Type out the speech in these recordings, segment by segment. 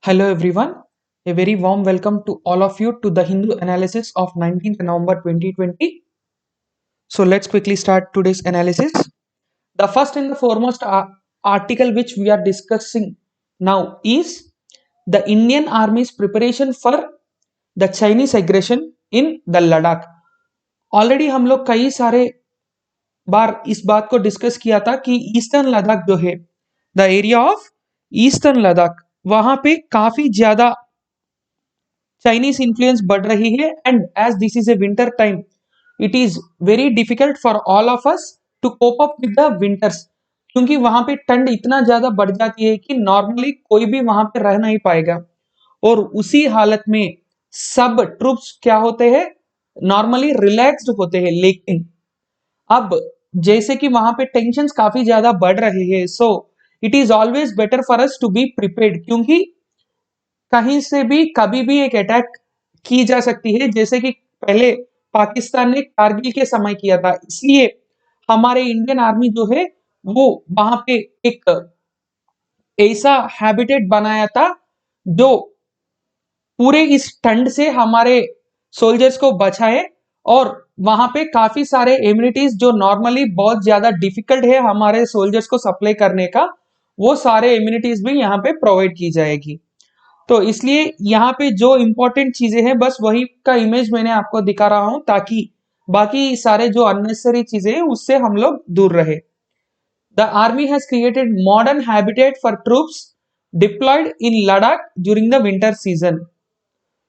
Hello everyone, a very warm welcome to all of you to the Hindu analysis of 19th November 2020. So let's quickly start today's analysis. The first and the foremost article which we are discussing now is the Indian Army's preparation for the Chinese aggression in the Ladakh. Already हम लोग कई सारे बार इस बात को discuss किया था कि ईस्टर्न लद्दाख जो है the area of eastern Ladakh वहां पे काफी ज्यादा चाइनीज इन्फ्लुएंस बढ़ रही है and as this is a winter time it is very difficult for all of us to cope up with the winters क्योंकि वहां पे ठंड इतना ज्यादा बढ़ जाती है कि नॉर्मली कोई भी वहां पे रह नहीं पाएगा और उसी हालत में सब ट्रूप्स क्या होते हैं नॉर्मली रिलैक्स्ड होते हैं लेकिन अब जैसे कि वहां पे टेंशन्स काफी ज्यादा बढ़ रहे हैं so it is always better for us to be prepared क्योंकि कहीं से भी कभी भी एक अटैक की जा सकती है जैसे कि पहले पाकिस्तान ने कारगिल के समय किया था इसलिए हमारे इंडियन आर्मी जो है वो वहां पे एक ऐसा हैबिटेट बनाया था जो पूरे इस ठंड से हमारे सोल्जर्स को बचाए और वहां पे काफी सारे इम्यूनिटीज जो नॉर्मली बहुत ज्यादा डिफिकल्ट है हमारे सोल्जर्स को सप्लाई करने का वो सारे इम्यूनिटीज भी यहाँ पे प्रोवाइड की जाएगी तो इसलिए यहाँ पे जो इंपॉर्टेंट चीजें हैं बस वही का इमेज मैंने आपको दिखा रहा हूं ताकि बाकी सारे जो अननेसेसरी चीजें हैं उससे हम लोग दूर रहे the army has created modern habitat for troops deployed in Ladakh during the winter season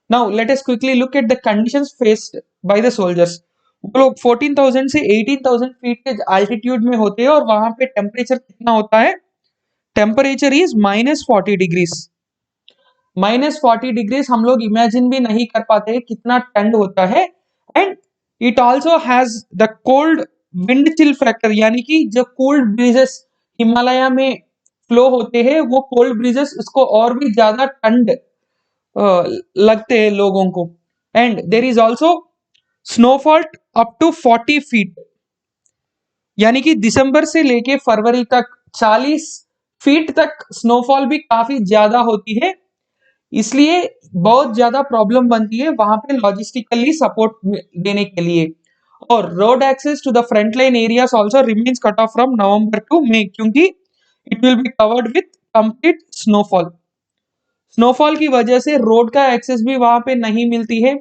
now let us quickly look at the conditions faced by the soldiers वो लोग 14,000 से 18,000 फीट के अल्टीट्यूड में होते हैं और वहां पे टेम्परेचर कितना होता है टेम्परेचर इज -40 डिग्रीज -40 डिग्रीज हम लोग इमेजिन भी नहीं कर पाते कितना ठंड होता है and it also has the cold wind chill factor यानी कि जो कोल्ड ब्रीजेस हिमालय में फ्लो होते हैं वो कोल्ड ब्रीजेस उसको और भी ज्यादा ठंड लगते हैं लोगों को and there is also snowfall up to 40 feet यानी कि दिसंबर से लेके फरवरी तक 40 फीट तक स्नोफॉल भी काफी ज्यादा होती है इसलिए बहुत ज्यादा प्रॉब्लम बनती है वहां पे लॉजिस्टिकली सपोर्ट देने के लिए और road access to the front line areas also remains cut off from November to May क्योंकि it will be covered with complete snowfall की वजह से रोड का एक्सेस भी वहां पे नहीं मिलती है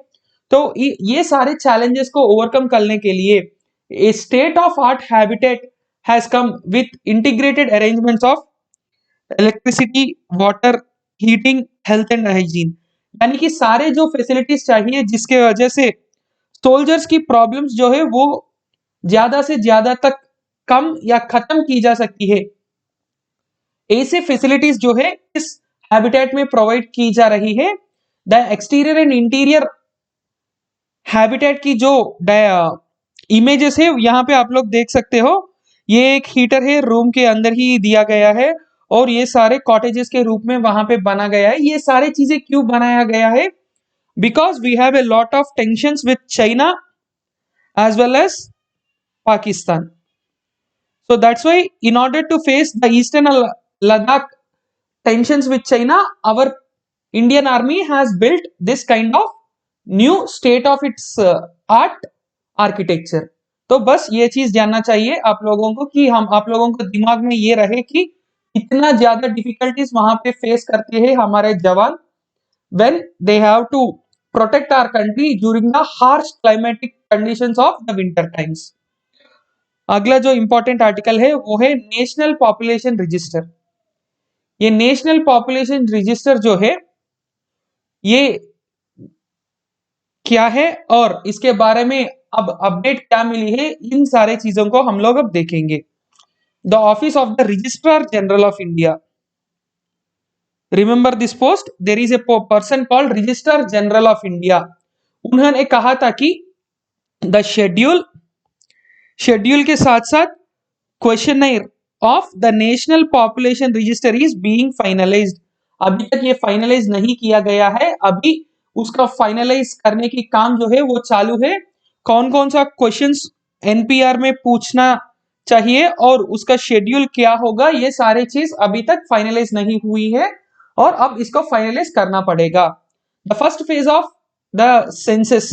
तो ये सारे चैलेंजेस को ओवरकम करने के लिए a state of art habitat has come with integrated arrangements of electricity water heating health and hygiene यानी कि सारे जो फैसिलिटीज चाहिए जिसके वजह से सोल्जर्स की प्रॉब्लम्स जो है वो ज्यादा से ज्यादा तक कम या खत्म की जा सकती है ऐसे फैसिलिटीज जो है इस हैबिटेट में प्रोवाइड की जा रही है the exterior and interior habitat की जो इमेजेस है यहाँ पे आप लोग देख सकते हो ये एक हीटर है रूम के अंदर ही दिया गया है और ये सारे कॉटेजेस के रूप में वहां पे बना गया है ये सारी चीजें क्यों बनाया गया है because we have a lot of tensions with China as well as Pakistan so that's why in order to face the eastern Ladakh tensions with China our Indian army has built this kind of new state of its art architecture तो बस ये चीज जानना चाहिए आप लोगों को कि हम आप लोगों को दिमाग में ये रहे कि इतना ज्यादा डिफिकल्टीज वहां पे फेस करते हैं हमारे जवान when they have to protect our country during the harsh climatic conditions of the winter times अगला जो इंपॉर्टेंट आर्टिकल है वो है नेशनल पॉपुलेशन रजिस्टर ये नेशनल पॉपुलेशन रजिस्टर जो है ये क्या है और इसके बारे में अब अपडेट क्या मिली है इन सारे चीजों को हम लोग अब देखेंगे the office of the registrar general of India remember this post there is a person called registrar general of India उन्होंने कहा था कि द शेड्यूल के साथ साथ questionnaire of the national population register is being finalized अभी तक ये फाइनलाइज नहीं किया गया है अभी उसका फाइनलाइज करने की काम जो है वो चालू है कौन कौन सा क्वेश्चंस एनपीआर में पूछना चाहिए और उसका शेड्यूल क्या होगा ये सारे चीज अभी तक फाइनलाइज नहीं हुई है और अब इसको फाइनलाइज करना पड़ेगा। The first phase of the census,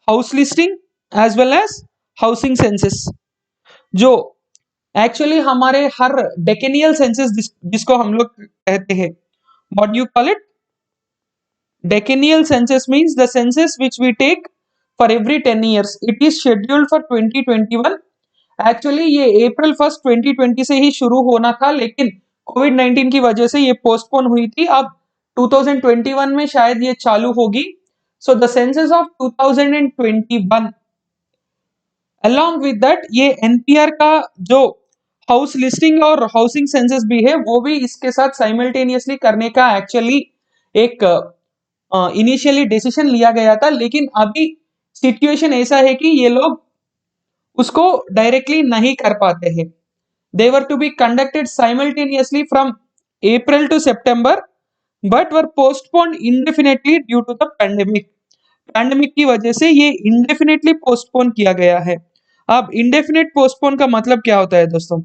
house listing as well as housing census, जो एक्चुअली हमारे हर डेकेनियल सेंसस जिसको हम लोग कहते हैं, what you call it, decennial census means the census which we take for every 10 years. It is scheduled for 2021. Actually ये अप्रैल 1 2020 से ही शुरू होना था, लेकिन कोविड-19 की वजह से ये पोस्टपोन हुई थी। अब 2021 में शायद ये चालू होगी। So the census of 2021, along with that ये एनपीआर का जो हाउस लिस्टिंग और हाउसिंग सेंसस भी है, वो भी इसके साथ साइमल्टेनियसली करने का एक्चुअली एक इनिशियली डिसीजन लिया गया था, लेकिन अभी सिचुएशन ऐसा है कि ये लोग उसको डायरेक्टली नहीं कर पाते हैं। They were to be conducted simultaneously from April to September, but were postponed indefinitely due to the pandemic. Pandemic की वजह से ये इंडेफिनेटली पोस्टपोन किया गया है। अब इंडेफिनेट पोस्टपोन का मतलब क्या होता है दोस्तों?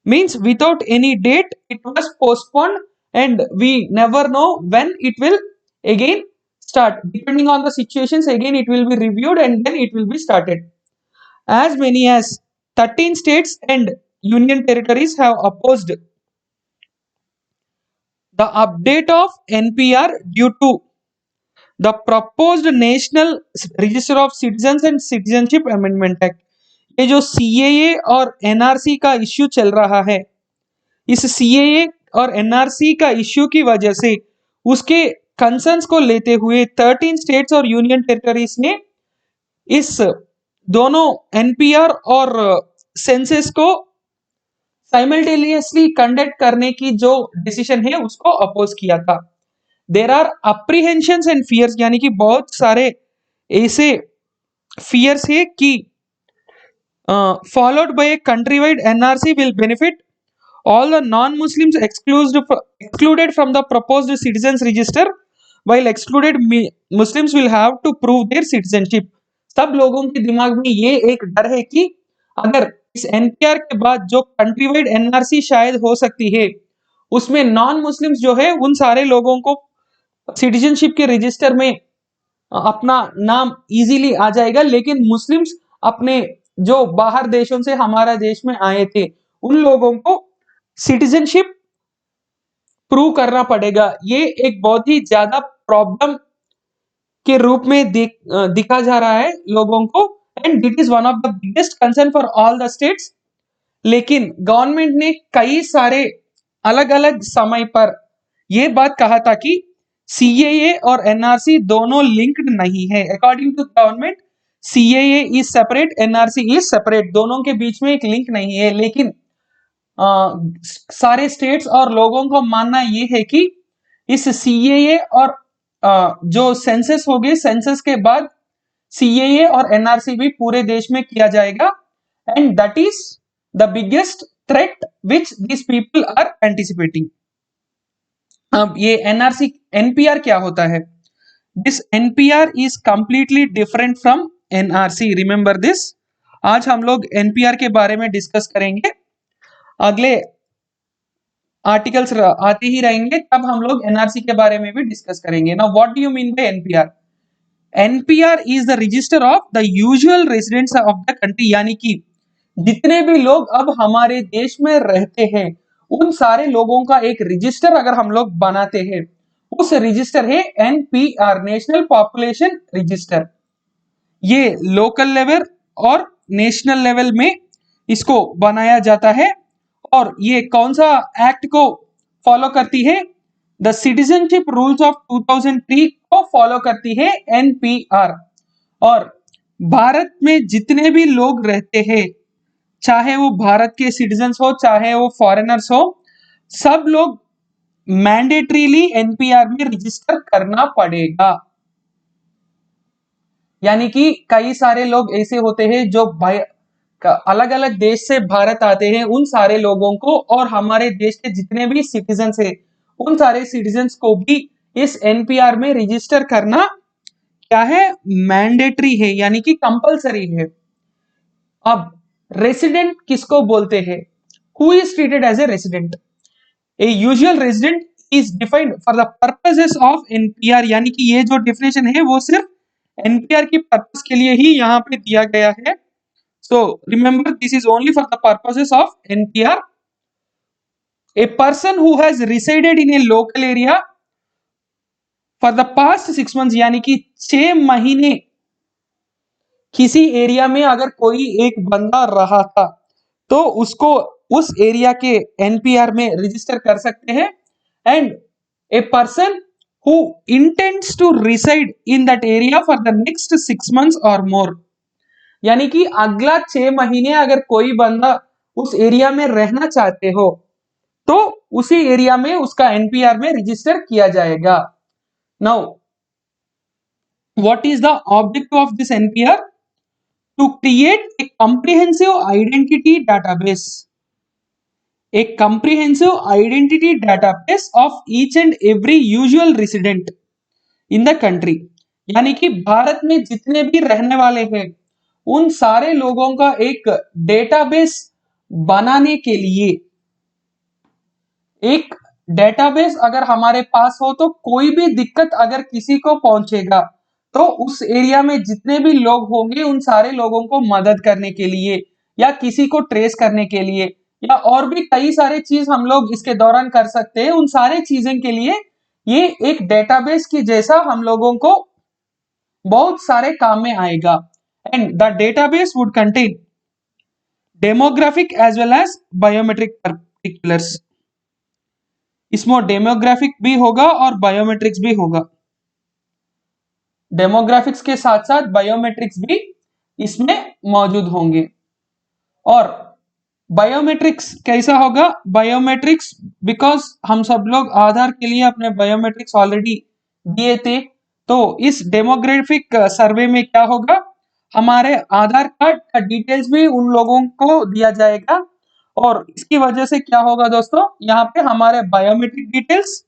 Means without any date it was postponed and we never know when it will again start. Depending on the situations, again it will be reviewed and then it will be started. As many as 13 states and union territories have opposed the update of NPR due to the proposed National Register of Citizens and Citizenship Amendment Act. ये जो CAA और NRC का issue चल रहा है, इस CAA और NRC का इश्यू की वजह से उसके कंसर्न्स को लेते हुए 13 स्टेट्स और यूनियन टेरिटरीज ने इस दोनों एनपीआर और सेंसस को साइमल्टेनियसली कंडक्ट करने की जो डिसीजन है उसको अपोज किया था। देयर आर अप्रीहेंशंस एंड फियर्स, यानी कि बहुत सारे ऐसे फियर्स है कि followed by a country wide NRC will benefit all the non-Muslims excluded from the proposed citizens register, while excluded Muslims will have to prove their citizenship. सब लोगों के दिमाग में ये एक डर है कि अगर इस एनपीआर के बाद जो कंट्री वाइड एनआरसी शायद हो सकती है, उसमें नॉन मुस्लिम्स जो है उन सारे लोगों को सिटीजनशिप के रजिस्टर में अपना नाम इजीली आ जाएगा, लेकिन मुस्लिम्स अपने जो बाहर देशों से हमारा देश में आए थे उन लोगों को सिटीजनशिप प्रूव करना पड़ेगा। ये एक बहुत ही ज्यादा प्रॉब्लम के रूप में दिखा जा रहा है लोगों को, and it is one of the biggest concern for all the states. लेकिन गवर्नमेंट ने कई सारे अलग अलग समय पर यह बात कहा था कि सीएए और एनआरसी दोनों लिंक्ड नहीं है। According to government CAA is separate, NRC is separate, दोनों के बीच में एक लिंक नहीं है। लेकिन सारे स्टेट्स और लोगों को मानना यह है कि इस सीएए और जो सेंसस हो गए, सेंसस के बाद सीएए और एनआरसी भी पूरे देश में किया जाएगा, and that is the biggest threat which this people are anticipating. अब ये एनआरसी एनपीआर क्या होता है? This NPR is completely different from NRC, remember this. आज हम लोग एनपीआर के बारे में डिस्कस करेंगे, अगले आर्टिकल्स आते ही रहेंगे तब हम लोग एनआरसी के बारे में भी डिस्कस करेंगे। Now what do you mean bye NPR? NPR is the register of the usual residents of the country, यानी कि जितने भी लोग अब हमारे देश में रहते हैं उन सारे लोगों का एक रजिस्टर अगर हम लोग बनाते हैं, उस रजिस्टर है एनपीआर, नेशनल पॉपुलेशन रजिस्टर। ये लोकल लेवल और नेशनल लेवल में इसको बनाया जाता है, और ये कौन सा एक्ट को फॉलो करती है? द सिटीजनशिप रूल्स ऑफ 2003 को फॉलो करती है एनपीआर। और भारत में जितने भी लोग रहते हैं, चाहे वो भारत के सिटीजन्स हो चाहे वो फॉरेनर्स हो, सब लोग मैंडेटरीली एनपीआर में रजिस्टर करना पड़ेगा। यानी कि कई सारे लोग ऐसे होते हैं जो अलग अलग देश से भारत आते हैं, उन सारे लोगों को और हमारे देश के जितने भी सिटीजन्स हैं उन सारे सिटीजन्स को भी इस एनपीआर में रजिस्टर करना क्या है? मैंडेटरी है, यानी कि कंपलसरी है। अब रेसिडेंट किसको बोलते हैं? Who is treated as a resident? A usual resident is defined for the purposes of NPR, यानी कि ये जो डेफिनेशन है वो सिर्फ NPR की पर्पस के लिए ही यहाँ पे दिया गया है. So remember, this is only for the purposes of NPR. A person who has resided in a local area for the past 6 months, यानी कि 6 महीने किसी एरिया में अगर कोई एक बंदा रहा था तो उसको उस एरिया के एनपीआर में रजिस्टर कर सकते हैं. And a person who intends to reside in that area for the next 6 months और मोर, यानी कि अगला 6 महीने अगर कोई बंदा उस एरिया में रहना चाहते हो तो उसी एरिया में उसका एनपीआर में रजिस्टर किया जाएगा. Now what is the objective of this NPR? To create a comprehensive identity database, a comprehensive identity database of each and every usual resident in the country, यानी कि भारत में जितने भी रहने वाले हैं उन सारे लोगों का एक डेटाबेस बनाने के लिए, एक डेटाबेस अगर हमारे पास हो तो कोई भी दिक्कत अगर किसी को पहुंचेगा तो उस एरिया में जितने भी लोग होंगे उन सारे लोगों को मदद करने के लिए या किसी को ट्रेस करने के लिए या और भी कई सारे चीज हम लोग इसके दौरान कर सकते हैं. उन सारे चीजें के लिए ये एक डेटाबेस की जैसा हम लोगों को बहुत सारे काम में आएगा. And the database would contain demographic as well as biometric particulars. इसमें डेमोग्राफिक भी होगा और बायोमेट्रिक्स भी होगा. डेमोग्राफिक्स के साथ साथ बायोमेट्रिक्स भी इसमें मौजूद होंगे. और बायोमेट्रिक्स कैसा होगा? बायोमेट्रिक्स बिकॉज हम सब लोग आधार के लिए अपने बायोमेट्रिक्स ऑलरेडी दिए थे, तो इस डेमोग्राफिक सर्वे में क्या होगा, हमारे आधार कार्ड का डिटेल्स भी उन लोगों को दिया जाएगा. और इसकी वजह से क्या होगा दोस्तों, यहाँ पे हमारे बायोमेट्रिक डिटेल्स,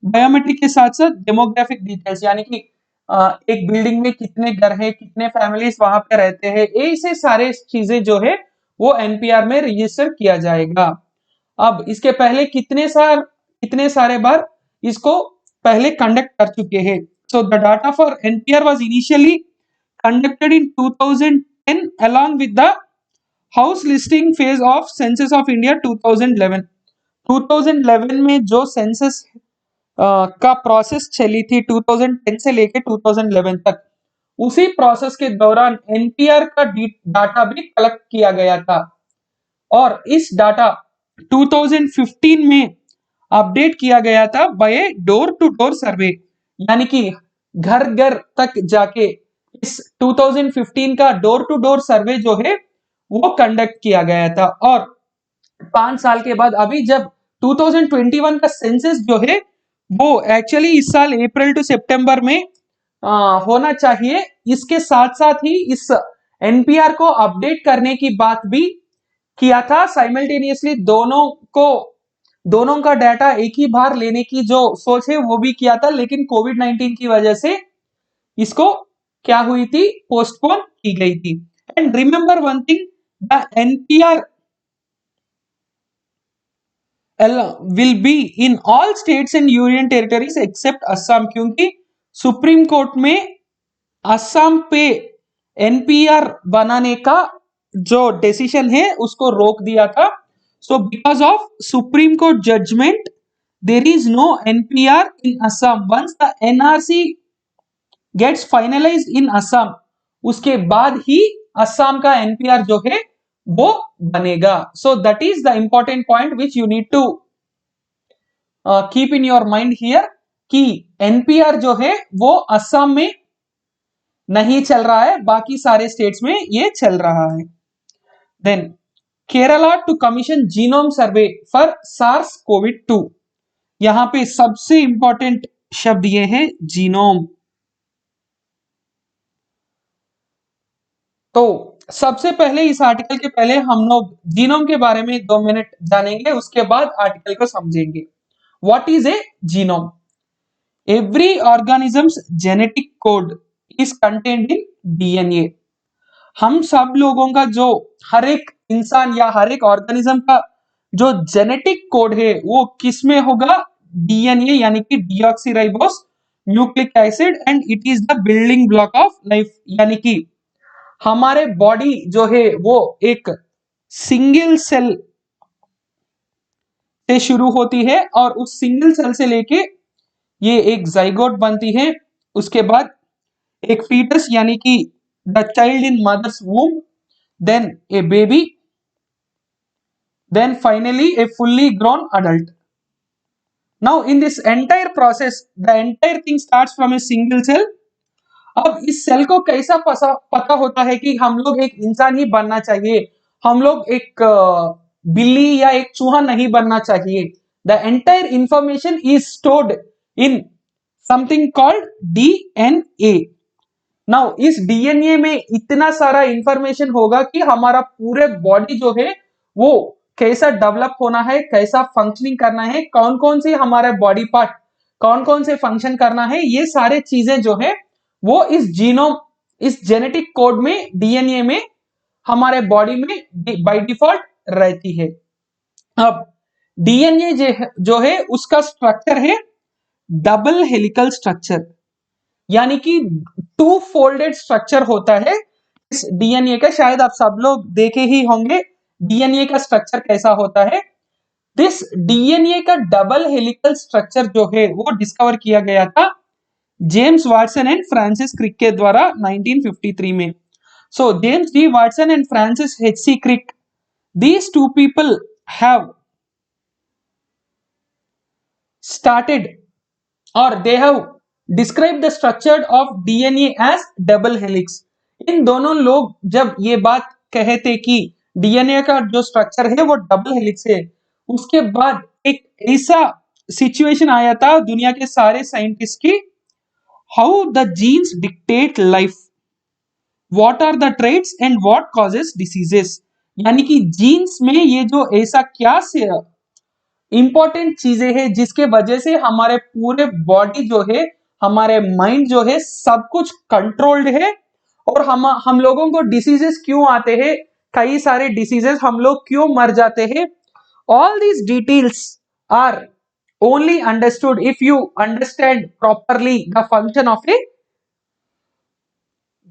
बायोमेट्रिक के साथ साथ डेमोग्राफिक डिटेल्स, यानी कि एक बिल्डिंग में कितने घर हैं, कितने फैमिलीज वहां पे रहते हैं, ऐसे सारे चीजें जो है वो एनपीआर में रजिस्टर किया जाएगा. अब इसके पहले कितने सारे बार इसको पहले कंडक्ट कर चुके हैं. So the data for NPR was initially conducted in 2010 along with the house listing phase of census of India 2011. 2011 में जो सेंसस का प्रोसेस चली थी 2010 से लेके 2011 तक, उसी प्रोसेस के दौरान एनपीआर का डाटा भी कलेक्ट किया गया था. और इस डाटा 2015 में अपडेट किया गया था by door to door survey, यानी कि घर घर तक जाके इस 2015 का डोर टू डोर सर्वे जो है वो कंडक्ट किया गया था. और 5 साल के बाद अभी जब 2021 का सेंसस जो है वो एक्चुअली इस साल अप्रैल टू सितंबर में होना चाहिए, इसके साथ साथ ही इस एनपीआर को अपडेट करने की बात भी किया था. साइमल्टेनियसली दोनों का डाटा एक ही बार लेने की जो सोच है वो भी किया था, लेकिन कोविड-19 की वजह से इसको क्या हुई थी, पोस्टपोन की गई थी. And remember one thing, the NPR will be in all states and union territories except Assam, क्योंकि सुप्रीम कोर्ट में असम पे एनपीआर बनाने का जो डिसीजन है उसको रोक दिया था. So because of supreme court judgment there is no NPR in Assam. Once the NRC gets finalised in Assam, उसके बाद ही असम का एनपीआर जो है वो बनेगा. So that is the important point which you need to keep in your mind here कि NPR जो है वो असम में नहीं चल रहा है, बाकी सारे स्टेट्स में ये चल रहा है. Then Kerala to commission genome survey for SARS COVID 2. यहां पे सबसे इंपॉर्टेंट शब्द ये है जीनोम. तो सबसे पहले इस आर्टिकल के पहले हम लोग जीनोम के बारे में 2 मिनट जानेंगे, उसके बाद आर्टिकल को समझेंगे. What is a genome? Every organisms genetic code is contained in DNA. हम सब लोगों का जो हर एक इंसान या हर एक ऑर्गेनिज्म का जो जेनेटिक कोड है वो किस में होगा? डीएनए यानी कि deoxyribose nucleic acid and it is the building block of life. यानी कि हमारे बॉडी जो है वो एक सिंगल सेल से शुरू होती है और उस सिंगल सेल से लेके ये एक जाइगोट बनती है, उसके बाद एक फीटस यानी कि the child in mother's womb, then a baby, then finally a fully grown adult. Now in this entire process the entire thing starts from a single cell. अब इस सेल को कैसा पता होता है कि हम लोग एक इंसान ही बनना चाहिए, हम लोग एक बिल्ली या एक चूहा नहीं बनना चाहिए। The entire information is stored in something called DNA. Now इस डीएनए में इतना सारा इंफॉर्मेशन होगा कि हमारा पूरे बॉडी जो है वो कैसा डेवलप होना है, कैसा फंक्शनिंग करना है, कौन कौन से हमारे बॉडी पार्ट कौन कौन से फंक्शन करना है, ये सारे चीजें जो है वो इस जीनोम इस जेनेटिक कोड में डीएनए में हमारे बॉडी में बाय डिफॉल्ट रहती है। अब डीएनए जो है उसका स्ट्रक्चर है डबल हेलिकल स्ट्रक्चर, यानी कि टू फोल्डेड स्ट्रक्चर होता है इस डीएनए का। शायद आप सब लोग देखे ही होंगे डीएनए का स्ट्रक्चर कैसा होता है। दिस डीएनए का डबल हेलिकल स्ट्रक्चर जो है वो डिस्कवर किया गया था James Watson and Francis Crick के द्वारा 1953 में। So James D Watson and Francis H C Crick, these two people have started or they have described the structure of DNA as double helix। इन दोनों लोग जब ये बात कहे थे कि डीएनए का जो स्ट्रक्चर है वो डबल हेलिक्स है, उसके बाद एक ऐसा सिचुएशन आया था दुनिया के सारे साइंटिस्ट की, how the genes dictate life, what are the traits and what causes diseases. यानी कि जीन्स में ये जो ऐसा क्या से इंपॉर्टेंट चीजें हैं जिसके वजह से हमारे पूरे बॉडी जो है, हमारे माइंड जो है, सब कुछ कंट्रोल्ड है। और हम लोगों को डिसीजेस क्यों आते हैं, कई सारे डिसीजेस हम लोग क्यों मर जाते हैं, all these details are only understood if you understand properly the function of a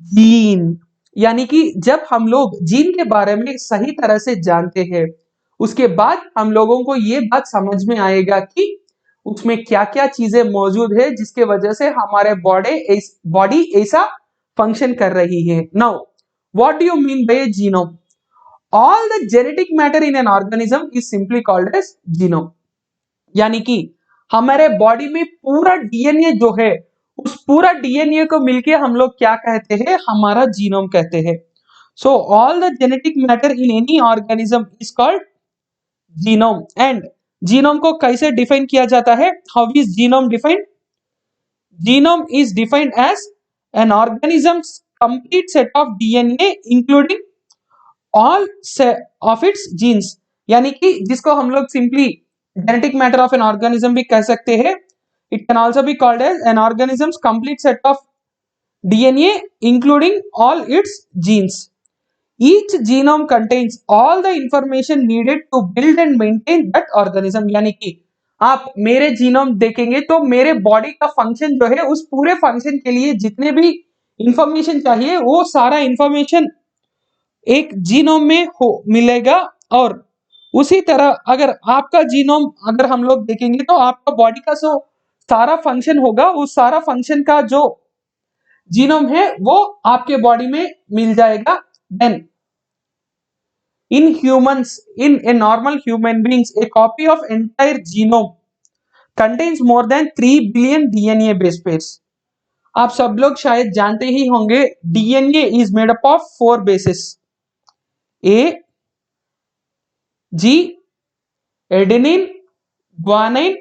gene. यानी कि जब हम लोग जीन के बारे में सही तरह से जानते हैं उसके बाद हम लोगों को ये बात समझ में आएगा कि उसमें क्या क्या चीजें मौजूद है जिसके वजह से हमारे बॉडी ऐसा फंक्शन कर रही है। Now what do you mean by genome? All the genetic matter in an organism is simply called as genome. यानी कि हमारे बॉडी में पूरा डीएनए जो है उस पूरा डीएनए को मिलके हम लोग क्या कहते हैं, हमारा जीनोम कहते हैं। So all the genetic matter in any organism is called genome. And genome को कैसे डिफाइन किया जाता है? How is genome defined? Genome is defined as an organism's complete set of DNA including all of its genes. यानी कि जिसको हम लोग simply genetic matter of an organism भी कह सकते हैं। It can also be called as an organism's complete set of DNA including all its genes. Each genome contains all the information needed to build and maintain that organism। यानी कि आप मेरे genome देखेंगे तो मेरे बॉडी का function जो है उस पूरे फंक्शन के लिए जितने भी इंफॉर्मेशन चाहिए वो सारा इंफॉर्मेशन एक जीनोम में हो मिलेगा। और उसी तरह अगर आपका जीनोम अगर हम लोग देखेंगे तो आपका बॉडी का जो सारा फंक्शन होगा उस सारा फंक्शन का जो जीनोम है वो आपके बॉडी में मिल जाएगा। Then in humans, in a normal human beings, a copy of entire genome contains more than 3 billion DNA base pairs। आप सब लोग शायद जानते ही होंगे DNA is made up of 4 bases, A, G, adenine, guanine,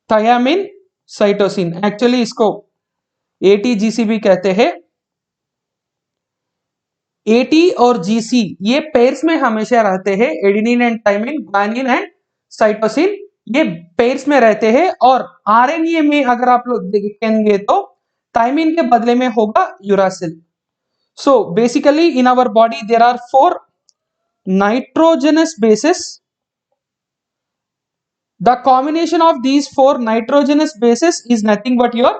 thymine, cytosine. Actually इसको ATGC भी कहते हैं। एटी और जीसी ये पेयर्स में हमेशा रहते हैं, adenine and thymine, guanine and cytosine ये पेयर्स में रहते हैं। और आरएनए में अगर आप लोग देखेंगे तो थायमिन के बदले में होगा uracil. So basically in our body there are 4 nitrogenous bases The combination of these four nitrogenous bases is nothing but your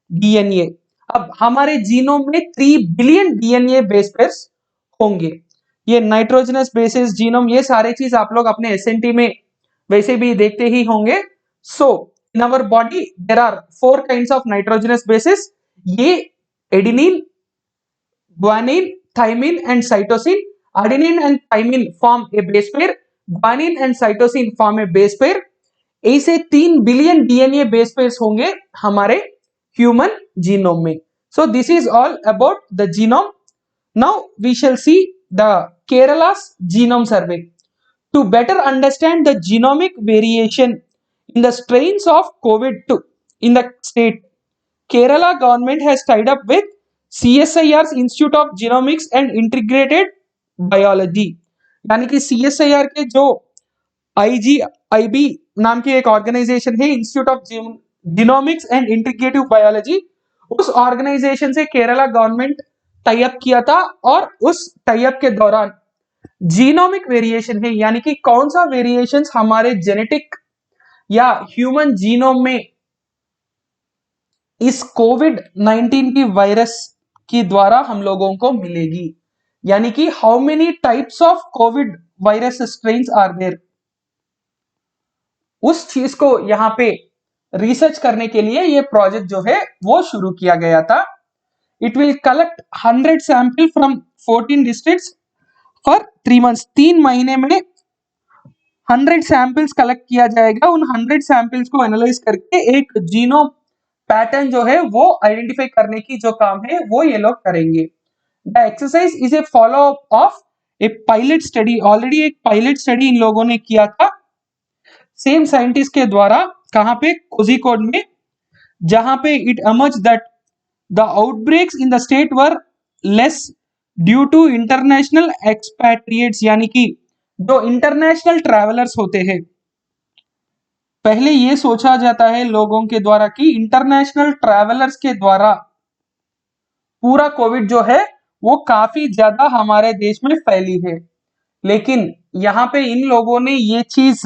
DNA. अब हमारे जीनोम में 3 बिलियन डीएनए बेस पेयर्स होंगे। ये नाइट्रोजनस बेसिस जीनोम ये सारे चीज आप लोग अपने एसएनटी में वैसे भी देखते ही होंगे। So in our body there are 4 kinds of nitrogenous bases. ये एडिनिन, guanine, thymine and cytosine. Adenine and thymine form a base pair, guanine and cytosine form a base pair. ऐसे 3 बिलियन डीएनए बेस पेयर्स होंगे हमारे human genome में। So this is all about the genome. Now we shall see the Kerala's genome survey to better understand the genomic variation in the strains of COVID-2 in the state. Kerala government has tied up with CSIR's Institute of Genomics and Integrated Biology, यानी कि CSIR के जो IGIB नाम की एक organisation है, institute of genomics and integrative biology, उस organisation से केरला गवर्नमेंट टाई अप किया था और उस टाई अप के दौरान जीनोमिक वेरिएशन है, यानी कि कौन सा वेरिएशंस हमारे जेनेटिक या ह्यूमन जीनोम में इस कोविड-19 की वायरस के द्वारा हम लोगों को मिलेगी, यानी कि how many types of COVID virus strains are there. उस चीज को यहां पे रिसर्च करने के लिए ये प्रोजेक्ट जो है वो शुरू किया गया था। It will collect 100 sample from 14 districts for 3 months. 3 महीने में 100 सैंपल्स कलेक्ट किया जाएगा। उन 100 सैंपल्स को एनालाइज करके एक जीनोम पैटर्न जो है वो आइडेंटिफाई करने की जो काम है वो ये लोग करेंगे। The exercise is a follow up of A pilot study. Already एक पायलट स्टडी इन लोगों ने किया था सेम साइंटिस्ट के द्वारा, कहां पे, कोझिकोड में, जहां पे it emerge that the outbreaks in the state were less due to international expatriates, यानी कि जो इंटरनेशनल ट्रैवलर्स होते हैं। पहले ये सोचा जाता है लोगों के द्वारा कि इंटरनेशनल ट्रैवलर्स के द्वारा पूरा कोविड जो है वो काफी ज्यादा हमारे देश में फैली है, लेकिन यहाँ पे इन लोगों ने ये चीज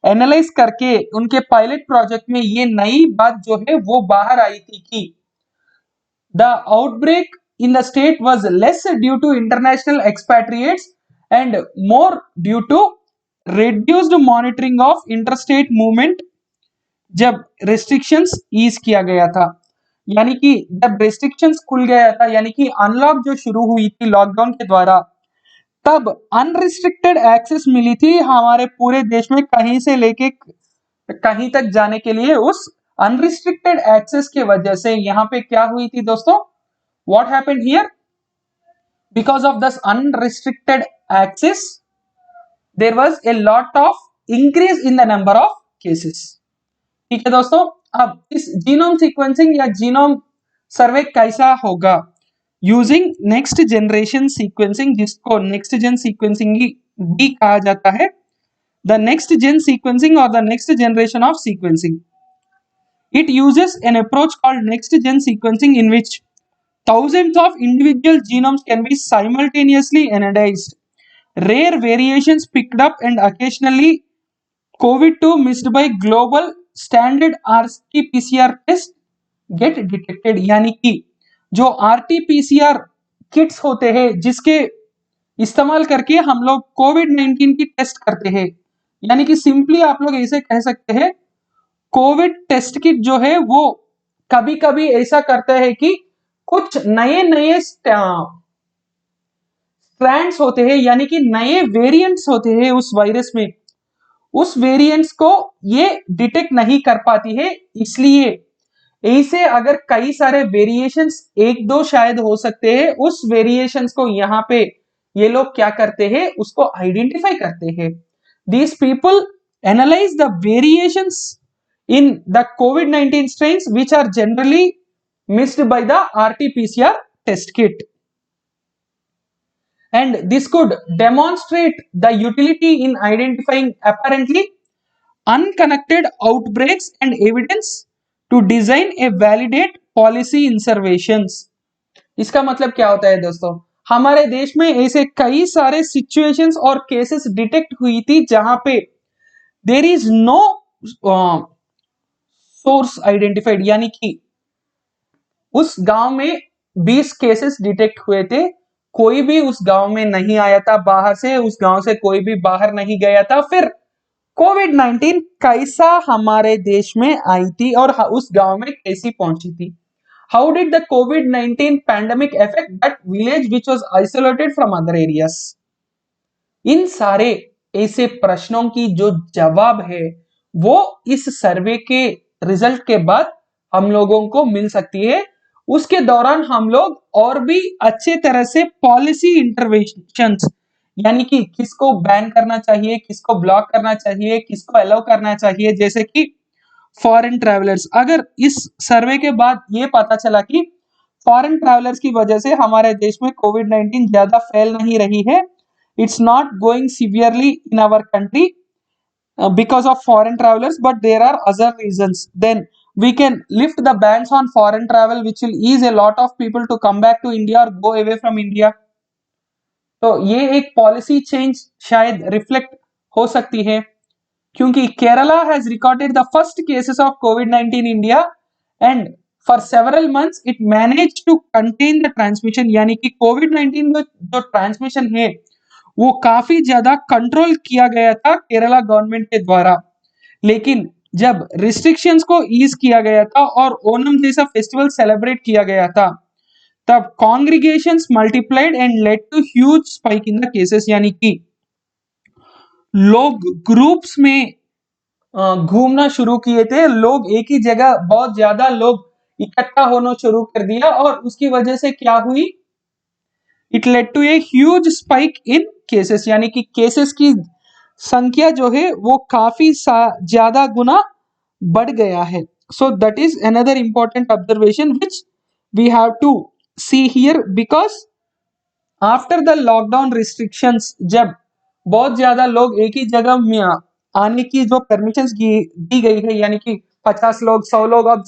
एनालाइज करके उनके पायलट प्रोजेक्ट में ये नई बात जो है वो बाहर आई थी कि the outbreak in the state was less due to international expatriates and more due to reduced monitoring of interstate movement. जब रेस्ट्रिक्शंस ईज किया गया था, यानी कि जब रेस्ट्रिक्शंस खुल गया था, यानी कि अनलॉक जो शुरू हुई थी लॉकडाउन के द्वारा, तब अनरिस्ट्रिक्टेड एक्सेस मिली थी हमारे पूरे देश में कहीं से लेके कहीं तक जाने के लिए। उस अनरिस्ट्रिक्टेड एक्सेस के वजह से यहाँ पे क्या हुई थी दोस्तों, what happened here, because of this unrestricted access there was a lot of increase in the number of cases. ठीक है दोस्तों, अब इस जीनोम सीक्वेंसिंग या जीनोम सर्वे कैसा होगा, यूजिंग नेक्स्ट जनरेशन सीक्वेंसिंग, जिसको नेक्स्ट जेन सीक्वेंसिंग भी कहा जाता है, द नेक्स्ट जेन सीक्वेंसिंग और the next generation of sequencing. It uses an approach called next gen sequencing in which thousands of individual genomes can be simultaneously analyzed. Rare variations picked up and occasionally COVID-2 missed by global standard RT-PCR test get detected। यानी कि जो RT-PCR kits होते हैं जिसके इस्तेमाल करके हम लोग कोविड-19 की टेस्ट करते हैं, यानी कि सिंपली आप लोग ऐसे कह सकते हैं कोविड टेस्ट किट जो है वो कभी कभी ऐसा करता है कि कुछ नए नए स्ट्रैंड्स होते हैं, यानी कि नए वेरिएंट्स होते हैं उस वायरस में, उस वेरिएंट्स को ये डिटेक्ट नहीं कर पाती है। इसलिए ऐसे अगर कई सारे वेरिएशंस, एक दो शायद हो सकते हैं, उस वेरिएशंस को यहाँ पे ये लोग क्या करते हैं, उसको आइडेंटिफाई करते हैं। These people analyse the variations in the COVID-19 strains which are generally missed by the RT-PCR test kit, and this could demonstrate the utility in identifying apparently unconnected outbreaks and evidence to design a validate policy interventions। इसका मतलब क्या होता है दोस्तों, हमारे देश में ऐसे कई सारे सिचुएशंस और केसेस डिटेक्ट हुई थी जहां पे there is no source identified, यानी कि उस गांव में 20 केसेस डिटेक्ट हुए थे, कोई भी उस गांव में नहीं आया था बाहर से, उस गांव से कोई भी बाहर नहीं गया था। फिर कोविड 19 कैसा हमारे देश में आई थी और उस गांव में कैसी पहुंची थी? How did the covid 19 pandemic affect that village which was isolated from other areas? इन सारे ऐसे प्रश्नों की जो जवाब है वो इस सर्वे के रिजल्ट के बाद हम लोगों को मिल सकती है। उसके दौरान हम लोग और भी अच्छे तरह से पॉलिसी इंटरवेंशंस, यानी कि किसको बैन करना चाहिए, किसको ब्लॉक करना चाहिए, किसको अलाउ करना चाहिए, जैसे कि फॉरेन ट्रैवलर्स। अगर इस सर्वे के बाद ये पता चला कि फॉरेन ट्रैवलर्स की वजह से हमारे देश में कोविड 19 ज्यादा फैल नहीं रही है, it's not going severely in our country because of foreign travelers, but there are other reasons, then we can lift the bans on foreign travel, which will ease a lot of people to come back to India or go away from India. तो ये एक policy change शायद reflect हो सकती है, क्योंकि Kerala has recorded the first cases of COVID 19 in India and for several months it manage to contain the transmission, यानी कि कोविड 19 में जो ट्रांसमिशन है वो काफी ज्यादा कंट्रोल किया गया था केरला गवर्नमेंट के द्वारा। लेकिन जब रिस्ट्रिक्शंस को ईज किया गया था और ओणम जैसा फेस्टिवल सेलिब्रेट किया गया था, तब congregations multiplied and led to huge spike in the cases, यानी कि लोग ग्रुप्स में घूमना शुरू किए थे, लोग एक ही जगह बहुत ज्यादा लोग इकट्ठा होना शुरू कर दिया और उसकी वजह से क्या हुई, it led to a huge spike in cases, यानी कि केसेस की संख्या जो है वो काफी ज्यादा गुना बढ़ गया है। So that is another important observation which we have to see here, because after the lockdown restrictions, जब बहुत ज्यादा लोग एक ही जगह में आने की जो परमिशंस दी गई है, यानी कि 50 लोग 100 लोग, अब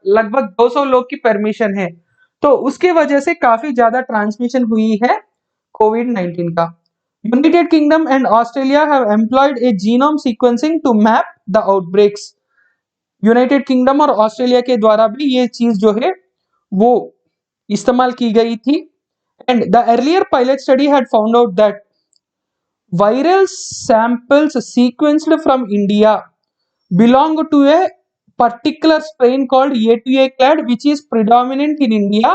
लगभग 200 लोग की परमिशन है, तो उसके वजह से काफी ज्यादा ट्रांसमिशन हुई है कोविड 19 का। United Kingdom and Australia have employed a genome sequencing to map the outbreaks. United Kingdom और ऑस्ट्रेलिया के द्वारा भी ये चीज जो है वो इस्तेमाल की गई थी। And the earlier pilot study had found out that viral samples sequenced from India belong to a particular strain called A2A clade, which is predominant in India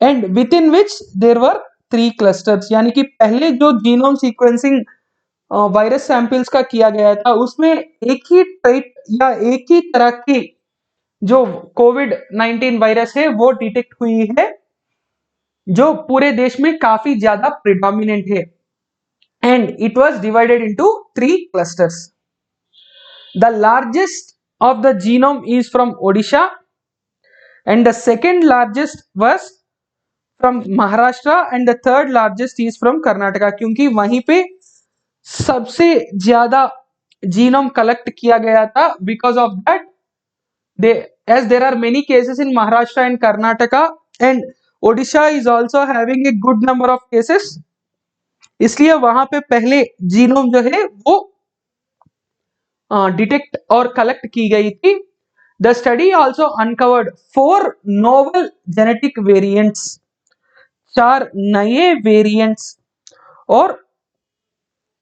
and within which there were 3 clusters, यानी कि पहले जो genome sequencing virus samples का किया गया था उसमें एक ही टाइप या एक ही तरह की जो कोविड 19 वायरस है वो डिटेक्ट हुई है, जो पूरे देश में काफी ज्यादा प्रिडोमिनेंट है, and it was divided into 3 clusters. The largest of the genome is from Odisha and the second largest was from Maharashtra and the third largest is from Karnataka, क्योंकि वहीं पे सबसे ज्यादा जीनोम कलेक्ट किया गया था। because of that as there are many cases in Maharashtra and Karnataka and Odisha is also having a good number of cases, इसलिए वहां पे पहले जीनोम जो है वो डिटेक्ट और कलेक्ट की गई थी। The study also uncovered 4 novel genetic variants, 4 नए वेरिएंट्स और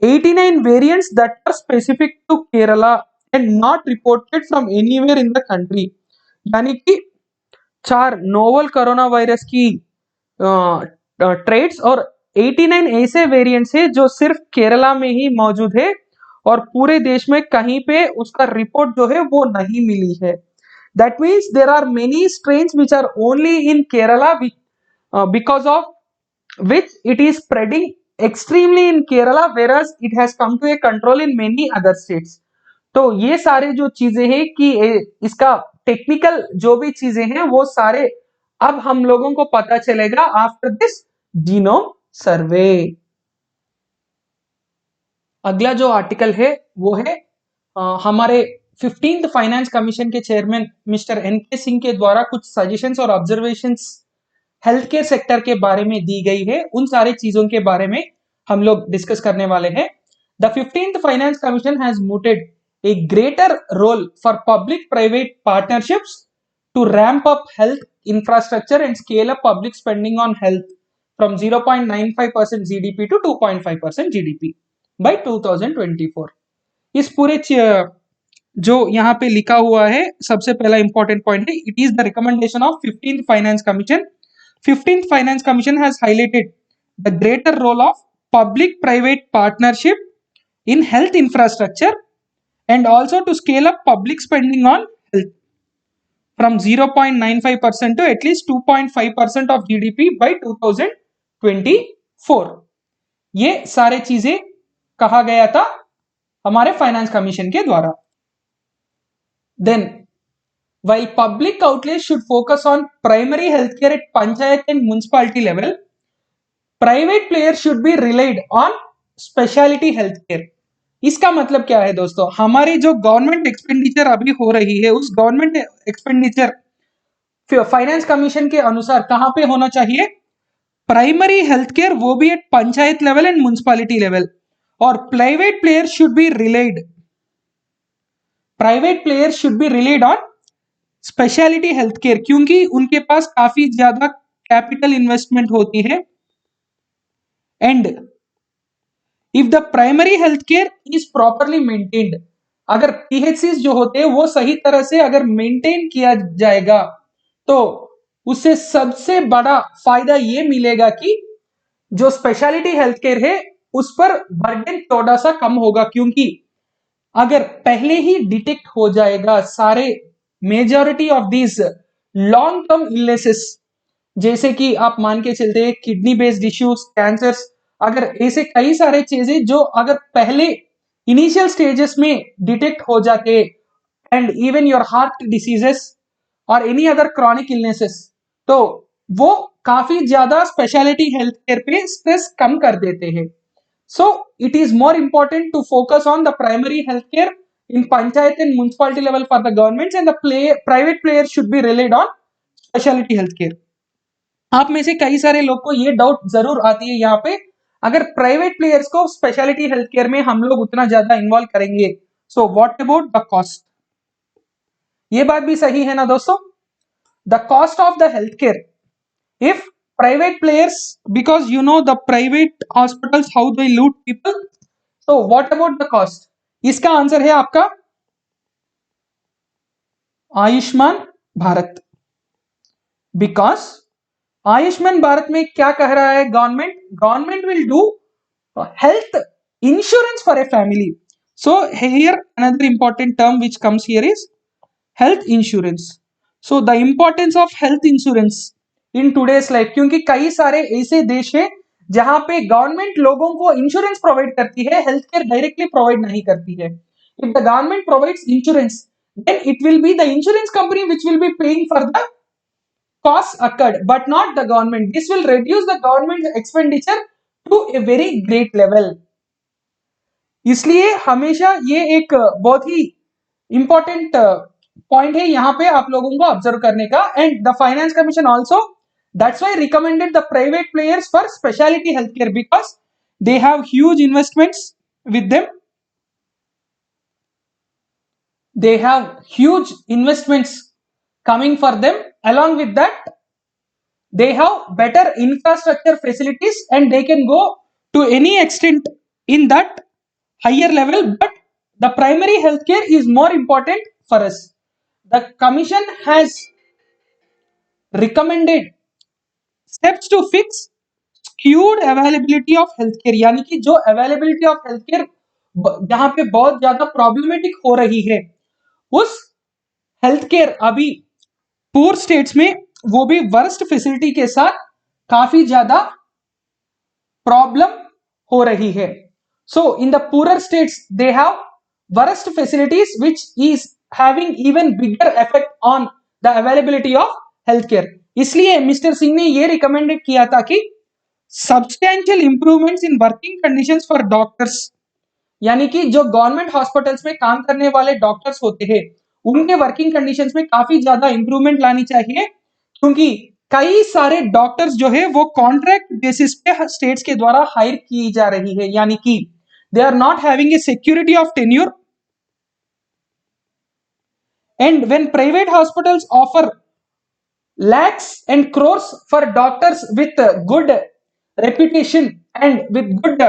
89 variants that are specific to Kerala and not reported from anywhere in the country, यानी कि 4 नोवेल कोरोना वायरस की ट्रेड्स और 89 ऐसे वेरिएंट्स है जो सिर्फ केरला में ही मौजूद है और पूरे देश में कहीं पे उसका रिपोर्ट जो है वो नहीं मिली है। That means there are many strains which are only in Kerala because of which it is spreading extremely in Kerala whereas it has come to a control in many other states। तो ये सारे जो चीजें हैं कि इसका टेक्निकल जो भी चीजें हैं वो सारे अब हम लोगों को पता चलेगा आफ्टर दिस जीनोम सर्वे। अगला जो आर्टिकल है वो है हमारे 15th फाइनेंस कमीशन के चेयरमैन मिस्टर एनके सिंह के द्वारा कुछ सजेशंस और ऑब्जर्वेशंस हेल्थ केयर सेक्टर के बारे में दी गई है, उन सारे चीजों के बारे में हम लोग डिस्कस करने वाले हैं। The 15th Finance Commission has mooted a greater role for public-private partnerships to ramp up health infrastructure and scale up public spending on health from 0.95% GDP to 2.5% GDP by 2024. इस पूरे जो यहाँ पे लिखा हुआ है सबसे पहला इंपॉर्टेंट पॉइंट है, it is the recommendation of 15th finance commission. 15th finance commission has highlighted the greater role of public private partnership in health infrastructure and also to scale up public spending on health from 0.95% to at least 2.5% of GDP by 2024. ये सारे चीजें कहा गया था हमारे finance commission के द्वारा. Then while public outlays should focus on primary healthcare at panchayat and municipality level, private players should be relied on specialty healthcare. इसका मतलब क्या है दोस्तों, हमारी जो गवर्नमेंट एक्सपेंडिचर अभी हो रही है उस गवर्नमेंट एक्सपेंडिचर फाइनेंस कमीशन के अनुसार कहां पे होना चाहिए, प्राइमरी हेल्थ केयर, वो भी एट panchayat level and municipality level. और private player should be relied on speciality health care, क्योंकि उनके पास काफी ज्यादा कैपिटल इन्वेस्टमेंट होती है. And if the primary health care is properly maintained, अगर पीएचसीज जो होते हैं वो सही तरह से अगर मेंटेन किया जाएगा तो उससे सबसे बड़ा फायदा ये मिलेगा कि जो स्पेशलिटी हेल्थ केयर है उस पर बर्डन थोड़ा सा कम होगा, क्योंकि अगर पहले ही डिटेक्ट हो जाएगा सारे majority of these long term illnesses, जैसे कि आप मान के चलते हैं किडनी बेस्ड इश्यूज, कैंसर्स, अगर ऐसे कई सारे चीजें जो अगर पहले इनिशियल स्टेजेस में डिटेक्ट हो जाते, and even your heart diseases और एनी अदर क्रॉनिक इलनेसेस, तो वो काफी ज्यादा स्पेशलिटी हेल्थ केयर पे स्ट्रेस कम कर देते हैं. So it is more important to focus on the primary health care in panchayat and municipality level for the government, and the private player should be relied on speciality health care. आप में से कई सारे लोग को ये डाउट जरूर आती है यहाँ पे, अगर प्राइवेट प्लेयर्स को स्पेशलिटी हेल्थ केयर में हम लोग उतना ज्यादा इन्वॉल्व करेंगे, so what about the cost. ये बात भी सही है ना दोस्तों, the cost of the health care if private players, because you know the private hospitals how they loot people, so what about the cost. इसका आंसर है आपका आयुष्मान भारत. बिकॉज आयुष्मान भारत में क्या कह रहा है government will do health insurance for a family. So here another important term which comes here is health insurance. So the importance of health insurance in today's life, क्योंकि कई सारे ऐसे देश है जहां पे गवर्नमेंट लोगों को इंश्योरेंस प्रोवाइड करती है, हेल्थ केयर डायरेक्टली प्रोवाइड नहीं करती है. If the government provides insurance, then it will be the insurance company which will be paying for the costs occurred, but not the government. This will reduce the government expenditure to a very great level. इसलिए हमेशा ये एक बहुत ही important point है यहाँ पे आप लोगों को ऑब्जर्व करने का. And the finance commission also that's why recommended the private players for speciality health care, because they have huge investments with them. They have huge investments coming for them. Along with that, they have better infrastructure facilities and they can go to any extent in that higher level. But the primary healthcare is more important for us. The commission has recommended steps to fix skewed availability of healthcare, यानी कि जो availability of healthcare जहां पे बहुत ज्यादा problematic हो रही है, उस हेल्थ केयर अभी पुअर स्टेट्स में वो भी वर्स्ट फैसिलिटी के साथ काफी ज्यादा प्रॉब्लम हो रही है. So in the poor states they have worst facilities which is having even bigger effect on the availability of health care. इसलिए मिस्टर सिंह ने ये रिकमेंडेड किया था कि substantial improvements in working conditions for doctors, यानी कि जो गवर्नमेंट हॉस्पिटल्स में काम करने वाले डॉक्टर्स होते हैं उनके वर्किंग कंडीशंस में काफी ज्यादा इंप्रूवमेंट लानी चाहिए, क्योंकि कई सारे डॉक्टर्स जो है वो कॉन्ट्रैक्ट बेसिस पे स्टेट्स के द्वारा हायर की जा रही है. यानी कि they are not having a security of tenure. And when private hospitals offer lakhs and crores for doctors with good reputation and with good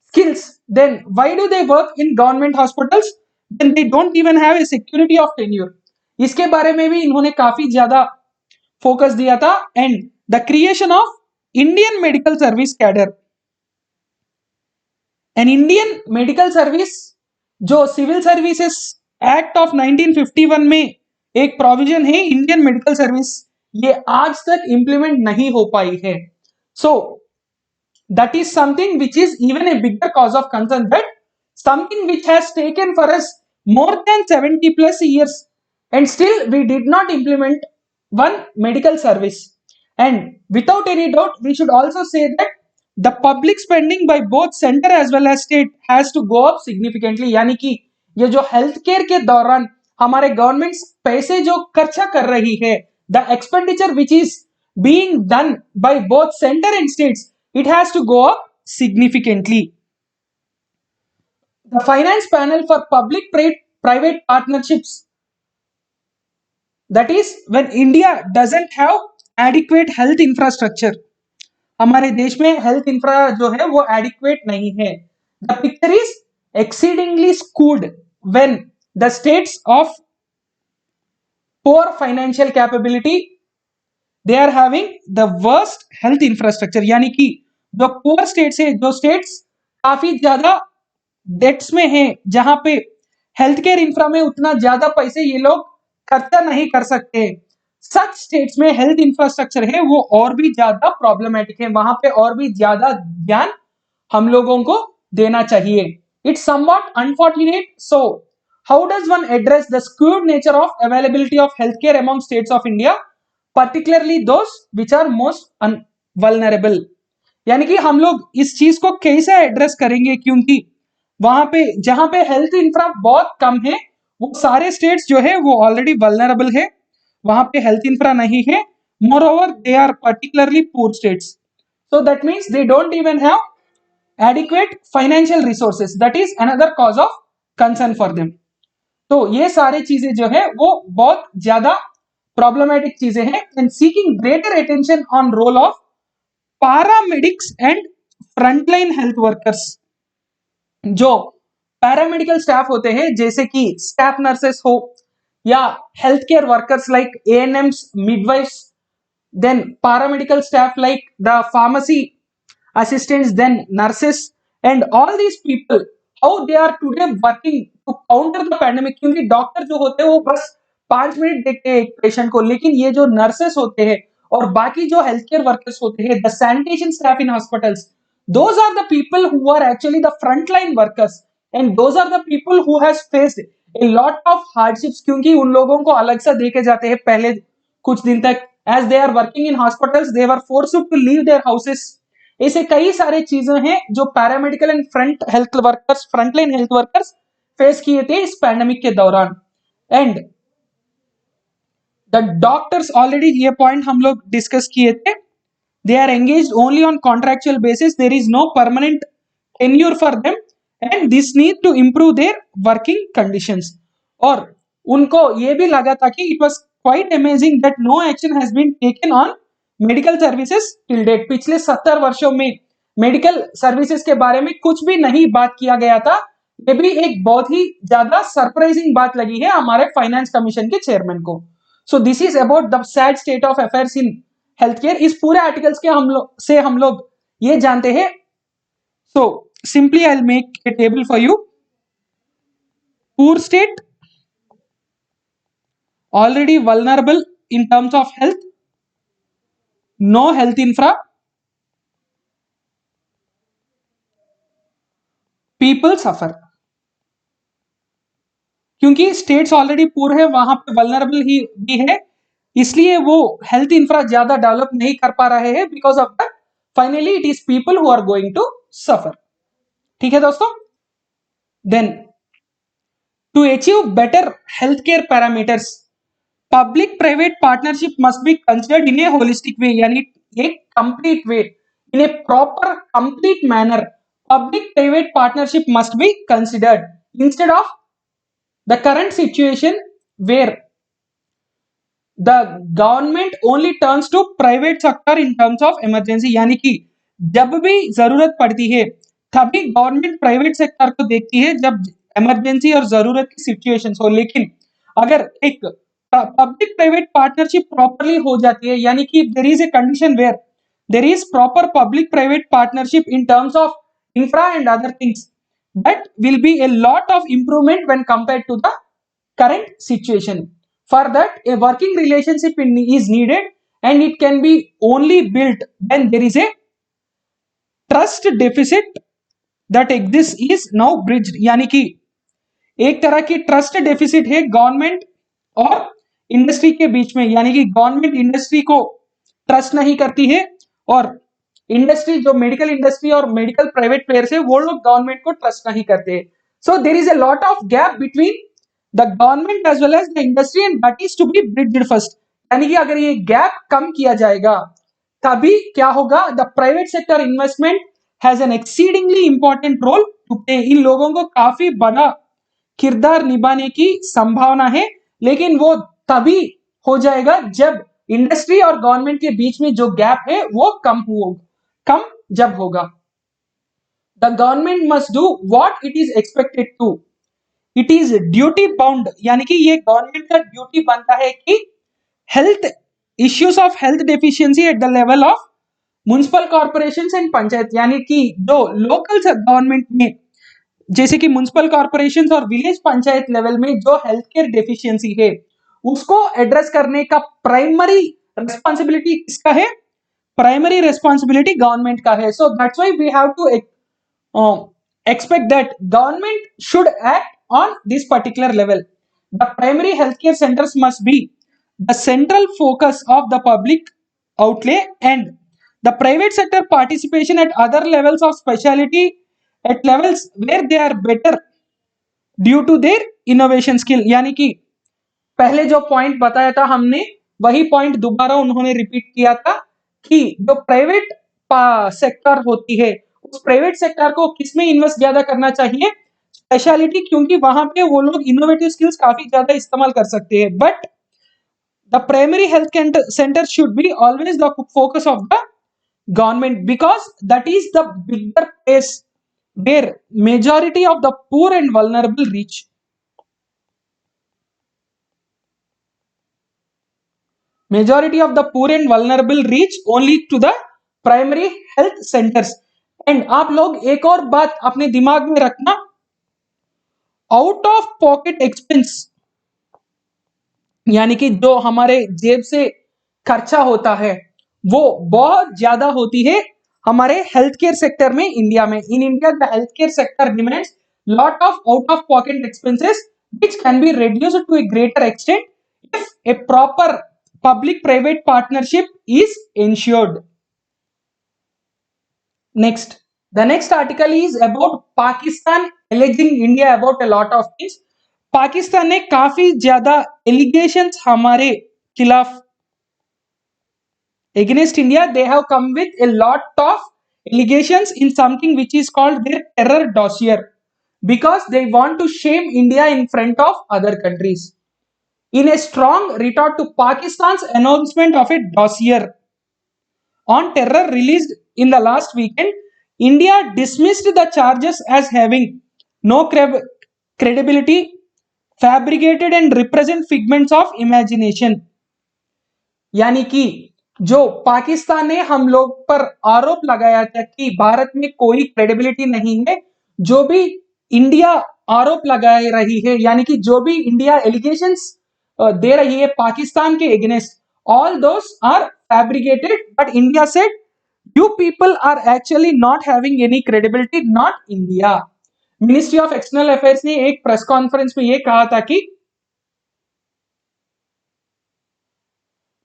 skills, then why do they work in government hospitals? Then they don't even have a security of tenure. इसके बारे में भी इन्होंने काफी ज्यादा focus दिया था. And the creation of Indian medical service cadre. An Indian medical service जो सिविल सर्विसेज एक्ट ऑफ 1951 में एक प्रोविजन है इंडियन मेडिकल सर्विस, ये आज तक इंप्लीमेंट नहीं हो पाई है. सो that is something which is even a bigger cause of concern, that something which has taken for us more than 70 plus years and still we did not implement one medical service. And without any doubt we should also say that the public spending by both center as well as state has to go up significantly. यानी कि ये जो health care के दौरान हमारे government पैसे जो खर्चा कर रही है, the expenditure which is being done by both center and states, it has to go up significantly. The finance panel for public private partnerships, that is when India doesn't have adequate health infrastructure, हमारे देश में health infra जो है वो adequate नहीं है. The picture is exceedingly skewed when the states of poor financial capability they are having the worst health infrastructure. यानी कि जो poor states है, जो states काफी ज्यादा डेट्स में है, जहां पे हेल्थ केयर इंफ्रा में उतना ज्यादा पैसे ये लोग खर्चा नहीं कर सकते, सच स्टेट्स में हेल्थ इंफ्रास्ट्रक्चर है वो और भी ज्यादा प्रॉब्लमेटिक है. वहां पे और भी ज्यादा ध्यान हम लोगों को देना चाहिए. It's somewhat unfortunate. So how does one address the skewed nature of availability of healthcare among states of India, particularly those which are most vulnerable? यानी कि हम लोग इस चीज को कैसे एड्रेस करेंगे, क्योंकि वहां पे जहां पे हेल्थ इंफ्रा बहुत कम है वो सारे स्टेट्स जो है वो ऑलरेडी वल्नरेबल है, वहां पे हेल्थ इंफ्रा नहीं है. Moreover they are particularly poor states, so that means they don't even have adequate financial resources. That is another cause of concern for them. तो ये सारी चीजें जो है वो बहुत ज्यादा प्रॉब्लमेटिक चीजें हैं. And seeking greater attention on role of paramedics and frontline health workers. जो पैरामेडिकल स्टाफ होते हैं जैसे कि स्टाफ नर्सेस हो या health care workers like ANMs, midwives, then paramedical staff like the pharmacy assistants, then nurses, and all these people, how they are today working to counter the pandemic. क्योंकि doctor जो होते हैं वो बस 5 minute देखते हैं एक पेशेंट को, लेकिन ये जो नर्सेस होते हैं और बाकी जो हेल्थ केयर वर्कर्स होते हैं, the sanitation staff in hospitals, those are the people who are actually the front line workers and those are the people who has faced a lot of hardships. क्योंकि उन लोगों को अलग से देखे जाते हैं पहले कुछ दिन तक, as they are working in hospitals they were forced to leave their houses. ऐसे कई सारे चीजें हैं जो paramedical and frontline health workers face किए थे इस पैंडेमिक के दौरान. एंड द डॉक्टर्स, ऑलरेडी ये पॉइंट हम लोग डिस्कस किए थे, they are engaged only on contractual basis, there is no permanent tenure for them and this need to improve their working conditions. और उनको ये भी लगा था कि it was quite amazing that no action has been taken on medical services till date. पिछले 70 वर्षों में मेडिकल सर्विसेज के बारे में कुछ भी नहीं बात किया गया था. ये भी एक बहुत ही ज्यादा सरप्राइजिंग बात लगी है हमारे फाइनेंस कमीशन के चेयरमैन को. सो this is about the sad state of affairs in health care. इस पूरे आर्टिकल्स के हम लोग ये जानते हैं. So simply I will make a table for you. Poor state, already vulnerable in terms of health, no health infra, people suffer. क्योंकि states already poor है, वहां पे वल्नरेबल ही भी है, इसलिए वो हेल्थ इंफ्रा ज्यादा डेवलप नहीं कर पा रहे हैं. Because of that finally it is people who are going to suffer. ठीक है दोस्तों. Then to achieve better health care parameters, public private partnership must be considered in a holistic way, यानी एक complete way, in a proper complete manner public private partnership must be considered instead of the current situation where the government only turns to private sector in terms of emergency, यानी कि जब भी जरूरत पड़ती है तभी गवर्नमेंट प्राइवेट सेक्टर को देखती है जब इमरजेंसी और जरूरत की सिचुएशन हो। लेकिन अगर एक पब्लिक प्राइवेट पार्टनरशिप प्रॉपरली हो जाती है, यानी कि there is a condition where there is proper public private partnership in terms of infra and other things, that will be a lot of improvement when compared to the current situation. For that, a working relationship is needed, and it can be only built when there is a trust deficit that exists is now bridged, यानी कि एक तरह की trust deficit है government और industry के बीच में, यानी कि गवर्नमेंट इंडस्ट्री को ट्रस्ट नहीं करती है और इंडस्ट्री जो मेडिकल इंडस्ट्री और मेडिकल प्राइवेट प्लेयर्स है वो लोग गवर्नमेंट को ट्रस्ट नहीं करते। So there is a lot of gap between the government as well as the industry and that is to be bridged first, यानी कि अगर ये गैप कम किया जाएगा तभी क्या होगा, the private sector investment has an exceedingly important role to play. इन लोगों को काफी बड़ा किरदार निभाने की संभावना है, लेकिन वो तभी हो जाएगा जब इंडस्ट्री और गवर्नमेंट के बीच में जो गैप है वो कम जब होगा। The government must do what it is expected to, it is duty bound, यानी कि ये गवर्नमेंट का ड्यूटी बनता है कि health issues of health deficiency at the level of municipal corporations and panchayat, यानी कि जो लोकल गवर्नमेंट में जैसे कि म्युनिसिपल कॉर्पोरेशंस और विलेज पंचायत लेवल में जो हेल्थ केयर डेफिशिएंसी है उसको एड्रेस करने का प्राइमरी रिस्पांसिबिलिटी किसका है, प्राइमरी रिस्पांसिबिलिटी गवर्नमेंट का है। So that's why we have to expect that government should act on this particular level. The primary healthcare centers must be the central focus of the public outlay, and the private sector participation at other levels of specialty at levels where they are better due to their innovation skill, यानी कि पहले जो point बताया था हमने वही point दोबारा उन्होंने रिपीट किया था कि जो प्राइवेट सेक्टर होती है उस प्राइवेट सेक्टर को किसमें इन्वेस्ट ज्यादा करना चाहिए, स्पेशलिटी, क्योंकि वहां पे वो लोग इनोवेटिव स्किल्स काफी ज्यादा इस्तेमाल कर सकते हैं। But the primary health centre should be always the focus of the government because that is the bigger place where majority of the poor and vulnerable reach. Majority of the poor and vulnerable reach only to the primary health centers. And आप लोग एक और बात अपने दिमाग में रखना, out of pocket expense, यानी कि जो हमारे जेब से खर्चा होता है वो बहुत ज्यादा होती है हमारे हेल्थ केयर सेक्टर में इंडिया में। In India the health care sector demands lot of out of pocket expenses which can be reduced to a greater extent if a proper public private partnership is ensured. Next, the next article is about Pakistan alleging India about a lot of things. Pakistan ने काफी ज्यादा allegations हमारे खिलाफ against India. They have come with a lot of allegations in something which is called their terror dossier because they want to shame India in front of other countries. In a strong retort to Pakistan's announcement of a dossier on terror released in the last weekend, India dismissed the charges as having no credibility, fabricated and represent figments of imagination. यानी कि जो पाकिस्तान ने हम लोग पर आरोप लगाया था कि भारत में कोई क्रेडिबिलिटी नहीं है, जो भी इंडिया आरोप लगा रही है, यानी कि जो भी इंडिया एलिगेशंस दे रही है पाकिस्तान के against, all those are fabricated, but India said you people are actually not having any credibility, not India. Ministry of external affairs ने एक प्रेस कॉन्फ्रेंस में यह कहा था कि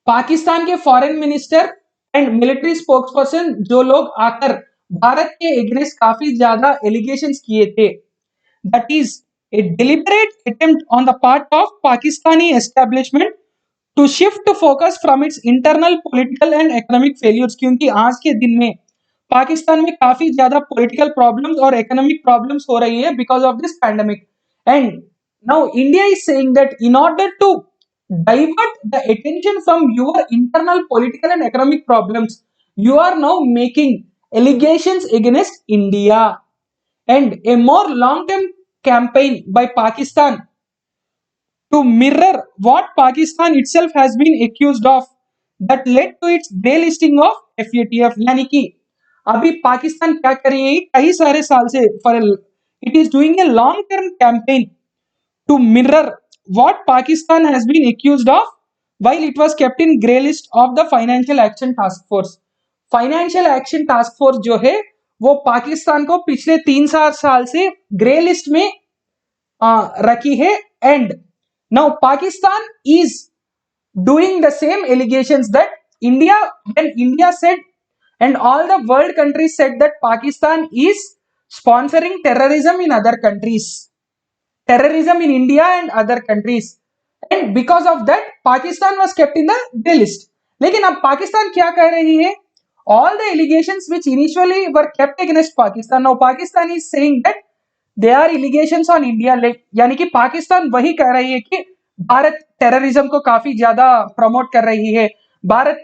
पाकिस्तान के foreign minister and military spokesperson जो लोग आकर भारत के अगेंस्ट काफी ज्यादा एलिगेशंस किए थे, that is a deliberate attempt on the part of Pakistani establishment to shift focus from its internal political and economic failures. क्योंकि आज के दिन में पाकिस्तान में काफी ज्यादा पॉलिटिकल प्रॉब्लम्स और इकोनॉमिक प्रॉब्लम्स हो रही है because of this pandemic and now India is saying that in order to divert the attention from your internal political and economic problems, you are now making allegations against India, and a more long term campaign by Pakistan to mirror what Pakistan itself has been accused of that led to its grey listing of FATF. यानी कि अभी पाकिस्तान क्या कर रही है कई सारे साल से for it is doing a long term campaign to mirror what Pakistan has been accused of while it was kept in grey list of the Financial Action Task Force. Financial Action Task Force जो है वो पाकिस्तान को पिछले 3-4 साल से grey list में रखी है and now Pakistan is doing the same allegations that India, when India said and all the world countries said that Pakistan is sponsoring terrorism in other countries, terrorism in India and other countries, and because of that Pakistan was kept in the grey list. लेकिन अब पाकिस्तान क्या कह रही है? All the allegations which initially were kept against Pakistan, now Pakistan is saying that they are allegations on India. यानी कि पाकिस्तान वही कह रही है कि भारत टेररिज्म को काफी ज्यादा प्रमोट कर रही है, भारत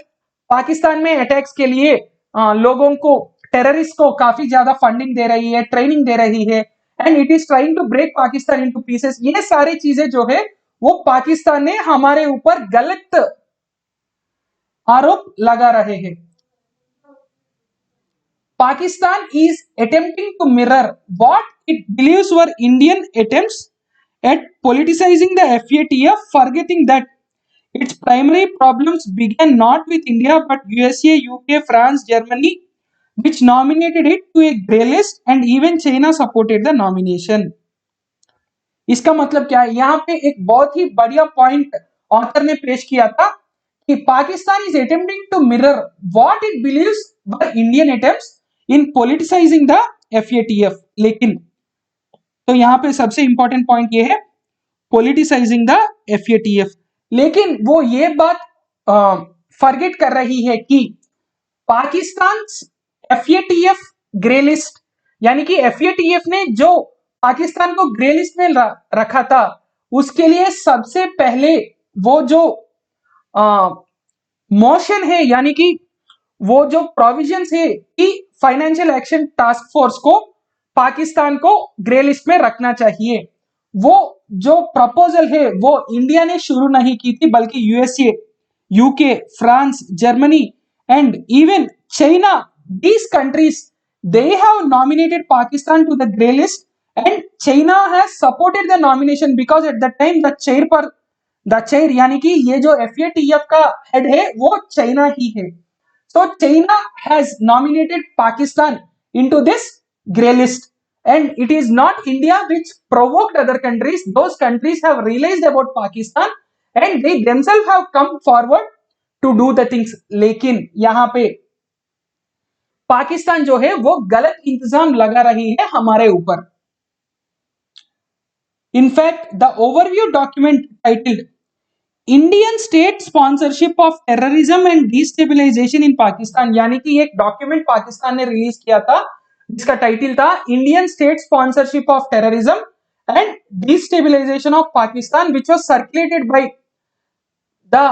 पाकिस्तान में अटैक्स के लिए लोगों को टेररिस्ट को काफी ज्यादा फंडिंग दे रही है, ट्रेनिंग दे रही है and it is trying to break Pakistan into pieces. ये सारी चीजें जो है वो पाकिस्तान ने हमारे ऊपर गलत आरोप लगा रहे हैं. Pakistan is attempting to mirror what it believes were Indian attempts at politicizing the FATF, forgetting that its primary problems began not with India but USA, UK, France, Germany, which nominated it to a grey list, and even China supported the nomination. इसका मतलब क्या है? यहाँ पे एक बहुत ही बढ़िया point author ने पेश किया था कि Pakistan is attempting to mirror what it believes were Indian attempts in politicising the FATF. लेकिन तो यहाँ पे सबसे इंपॉर्टेंट पॉइंट ये है पॉलिटिसाइजिंग द FATF, लेकिन वो ये बात फॉरगेट कर रही है कि पाकिस्तान FATF ग्रे लिस्ट, यानी कि FATF ने जो पाकिस्तान को ग्रे लिस्ट में रखा था उसके लिए सबसे पहले वो जो मोशन है, यानी कि वो जो प्रोविजंस है कि फाइनेंशियल एक्शन टास्क फोर्स को पाकिस्तान को ग्रे लिस्ट में रखना चाहिए, वो जो प्रपोजल है वो इंडिया ने शुरू नहीं की थी बल्कि USA, UK, France, Germany and even China, these countries they have nominated Pakistan to the grey list and China has supported the nomination because at that time the chair यानी कि ये जो FATF का हेड है वो China ही है. So China has nominated Pakistan into this grey list and it is not India which provoked other countries. Those countries have realized about Pakistan and they themselves have come forward to do the things. लेकिन यहाँ पे पाकिस्तान जो है वो गलत इंतजाम लगा रही है हमारे ऊपर. In fact the overview document titled Indian state sponsorship of terrorism and destabilisation in Pakistan, यानी कि एक डॉक्यूमेंट पाकिस्तान ने रिलीज किया था जिसका टाइटल था Indian state sponsorship of terrorism and destabilisation of Pakistan, which was circulated by the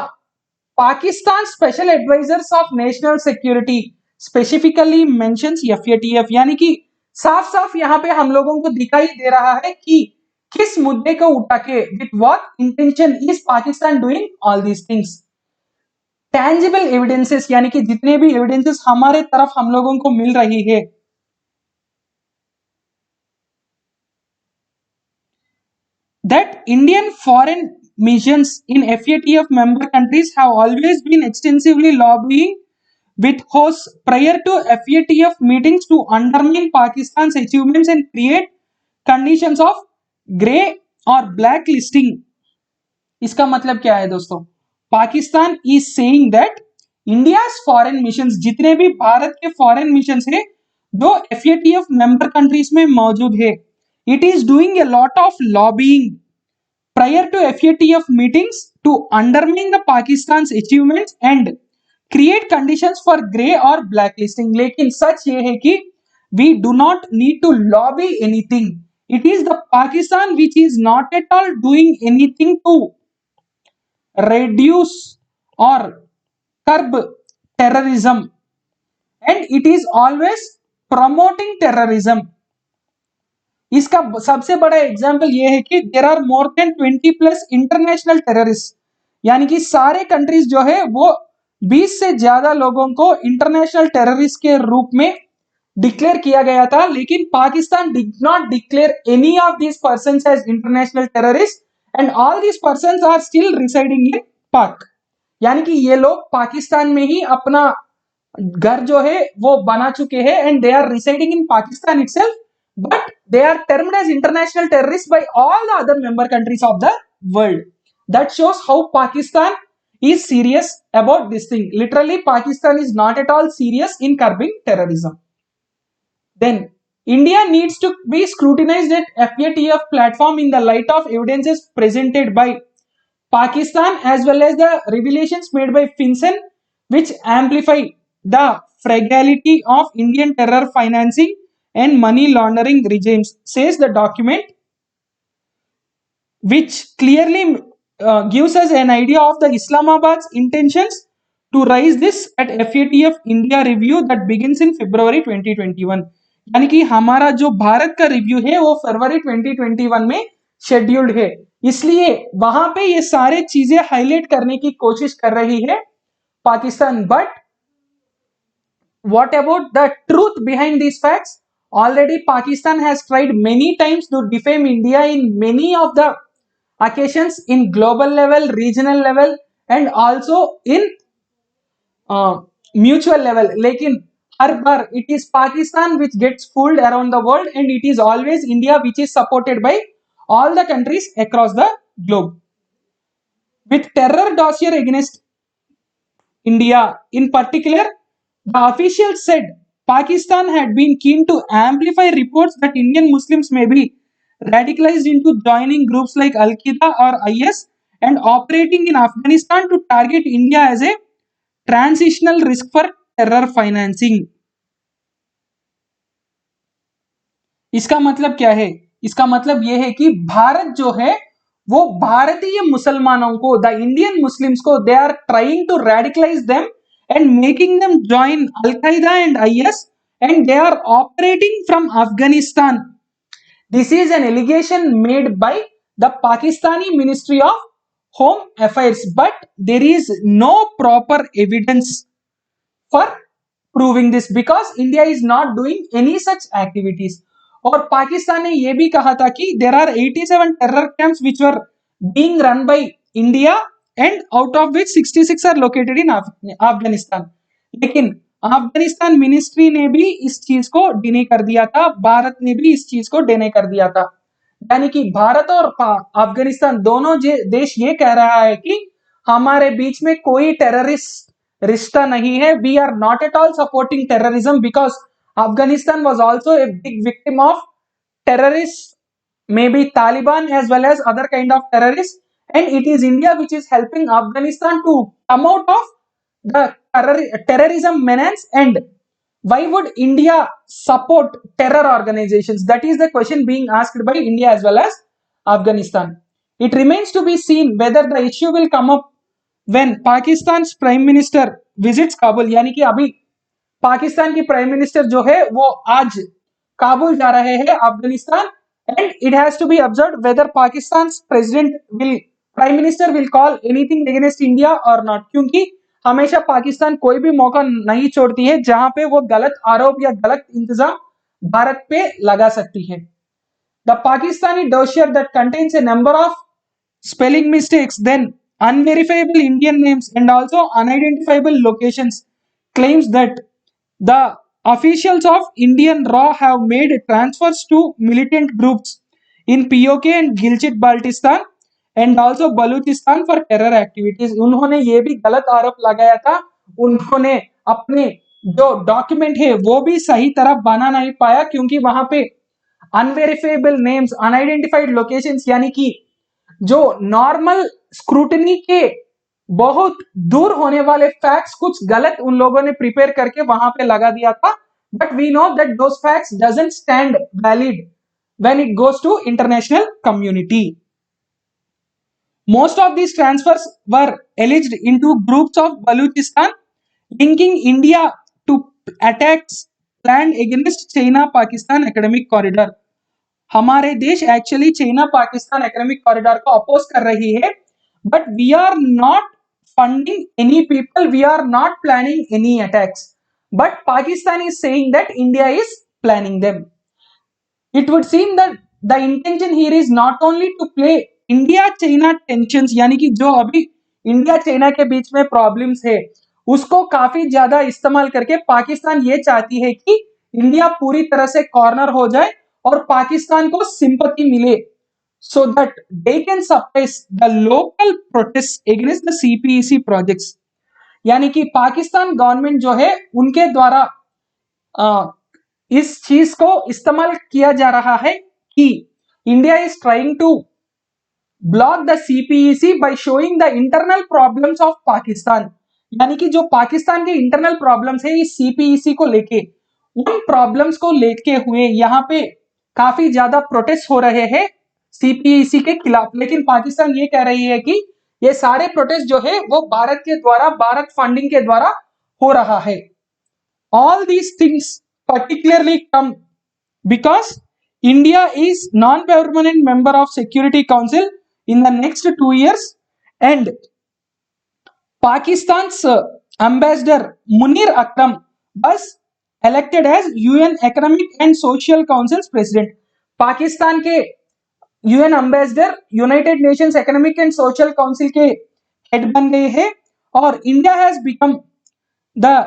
Pakistan special advisers of national security, specifically mentions FATF. यानी कि साफ साफ यहाँ पे हम लोगों को दिखाई दे रहा है कि किस मुद्दे को उठा के with what intention is Pakistan doing all these things. Tangible evidences, यानी कि जितने भी एविडेंसेस हमारे तरफ हम लोगों को मिल रही है, that Indian foreign missions in FATF member countries have always been extensively lobbying with hosts prior to FATF meetings to undermine Pakistan's achievements and create conditions of grey or black listing. इसका मतलब क्या है दोस्तों? Pakistan is saying that India's foreign missions, जितने भी भारत के foreign missions है जो FATF मेंबर कंट्रीज में मौजूद है, it is doing a lot of lobbying prior to FATF meetings to undermine the Pakistan's achievements and create conditions for grey और black listing. लेकिन सच ये है कि we do not need to lobby anything, it is the Pakistan which is not at all doing anything to reduce or curb terrorism, and it is always promoting terrorism। इसका सबसे बड़ा example ये है कि there are more than 20 plus international terrorist, यानी कि सारे countries जो है वो 20 से ज्यादा लोगों को इंटरनेशनल टेररिस्ट के रूप में डिक्लेयर किया गया था, लेकिन Pakistan did not declare any of these persons as international terrorist and all these persons are still residing in Pak. यानी कि ये लोग पाकिस्तान में ही अपना घर जो है वो बना चुके हैं and they are residing in Pakistan itself, but they are termed as international terrorists by all the other member countries of the world. That shows how Pakistan is serious about this thing. Literally, Pakistan is not at all serious in curbing terrorism. Then India needs to be scrutinized at FATF platform in the light of evidences presented by Pakistan as well as the revelations made by FinCEN, which amplify the fragility of Indian terror financing and money laundering regimes, says the document, which clearly gives us an idea of the Islamabad's intentions to raise this at FATF India review that begins in February 2021। यानी कि हमारा जो भारत का review है वो फरवरी 2021 में scheduled है, इसलिए वहां पे ये सारे चीजें हाईलाइट करने की कोशिश कर रही है Pakistan. But what about the truth behind these facts? Already Pakistan has tried many times to defame India in many of the occasions in global level, regional level and also in mutual level, लेकिन हर बार it is Pakistan which gets fooled around the world and it is always India which is supported by all the countries across the globe. With terror dossier against India in particular, the officials said Pakistan had been keen to amplify reports that Indian Muslims may be radicalized into joining groups like Al-Qaeda or IS and operating in Afghanistan to target India as a transitional risk for terror financing। इसका मतलब क्या है? इसका मतलब यह है कि भारत जो है वो भारतीय मुसलमानों को, द इंडियन मुस्लिम्स को, they are trying to radicalise them and making them join Al-Qaeda and IS and they are operating from Afghanistan. This is an allegation made by the Pakistani Ministry of Home Affairs, but there is no proper evidence for proving this because India is not doing any such activities. और पाकिस्तान ने यह भी कहा था कि there are 87 terror camps which were being run by India and out of which 66 are located in Afghanistan। लेकिन Afghanistan ministry ने भी इस चीज को डिने कर दिया था, भारत ने भी इस चीज को डिने कर दिया था। यानी कि भारत और अफगानिस्तान दोनों देश ये कह रहा है कि हमारे बीच में कोई टेररिस्ट रिश्ता नहीं है, we are not at all supporting terrorism because Afghanistan was also a big victim of terrorist, maybe Taliban as well as other kind of terrorists, and it is India which is helping Afghanistan to come out of the terrorism menace। and why would India support terror organizations? That is the question being asked by India as well as Afghanistan। It remains to be seen whether the issue will come up when Pakistan's prime minister visits Kabul। यानी कि अभी पाकिस्तान की prime minister जो है वो आज काबुल जा रहे हैं Afghanistan, and it has to be observed whether Pakistan's prime minister will call anything against India or not, क्योंकि हमेशा पाकिस्तान कोई भी मौका नहीं छोड़ती है जहां पे वो गलत आरोप या गलत इंतजाम भारत पे लगा सकती है। The Pakistani dossier that contains a number of spelling mistakes, then unverifiable Indian names and also unidentifiable locations, claims that the officials of Indian RAW have made transfers to militant groups in POK and Gilgit-Baltistan and also Baluchistan for terror activities। उन्होंने ये भी गलत आरोप लगाया था, उन्होंने अपने जो डॉक्यूमेंट है वो भी सही तरह बना नहीं पाया क्योंकि वहां पे अनवेरिफाइबल नेम्स, अनआइडेंटिफाइड लोकेशंस, यानी कि जो नॉर्मल स्क्रूटनी के बहुत दूर होने वाले फैक्ट्स कुछ गलत उन लोगों ने प्रिपेयर करके वहां पे लगा दिया था, but we know that those facts doesn't stand valid when it goes to international community. Most of these transfers were alleged into groups of Baluchistan, linking India to attacks planned against China Pakistan economic corridor. हमारे देश actually China Pakistan academic corridor को oppose कर रही है, but we are not funding any people, we are not planning any attacks, but Pakistan is saying that India is planning them. It would seem that the intention here is not only to play India China tensions, यानी कि जो अभी India China के बीच में problems है उसको काफी ज्यादा इस्तेमाल करके पाकिस्तान ये चाहती है कि इंडिया पूरी तरह से कॉर्नर हो जाए और पाकिस्तान को सिंपैथी मिले, so that they can suppress the local protests against the CPEC projects. यानी कि पाकिस्तान गवर्नमेंट जो है उनके द्वारा इस चीज को इस्तेमाल किया जा रहा है कि India is trying to block the CPEC by showing the internal problems of Pakistan. यानी कि जो पाकिस्तान के इंटरनल प्रॉब्लम्स है इस सीपीईसी को लेके, उन प्रॉब्लम्स को लेके हुए यहाँ पे काफी ज्यादा प्रोटेस्ट हो रहे हैं सीपीईसी के खिलाफ, लेकिन पाकिस्तान ये कह रही है कि ये सारे प्रोटेस्ट जो है वो भारत के द्वारा, भारत फंडिंग के द्वारा हो रहा है. All these things particularly come because India is non-permanent member of Security Council in the next 2 years, and Pakistan's ambassador Munir Akram was elected as UN Economic and Social Council's president. Pakistan के UN ambassador United Nations economic and social council के head बन गए हैं, और India has become the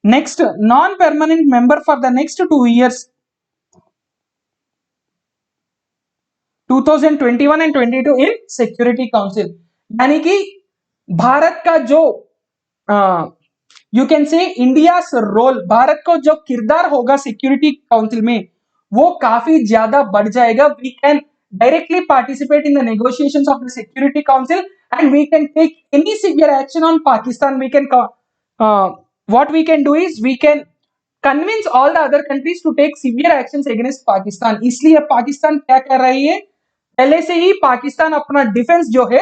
next non-permanent member for the next 2 years 2021 and 22 in Security Council. यानी कि भारत का जो you can say India role, Bharat को जो किरदार होगा सिक्योरिटी काउंसिल में वो काफी ज्यादा बढ़ जाएगा. We can directly participate in the negotiations of the security council and we can take any severe action on Pakistan. We can what we can do is we can convince all the other countries to take severe actions against Pakistan. इसलिए पाकिस्तान क्या कर रही है, पहले से ही पाकिस्तान अपना defence जो है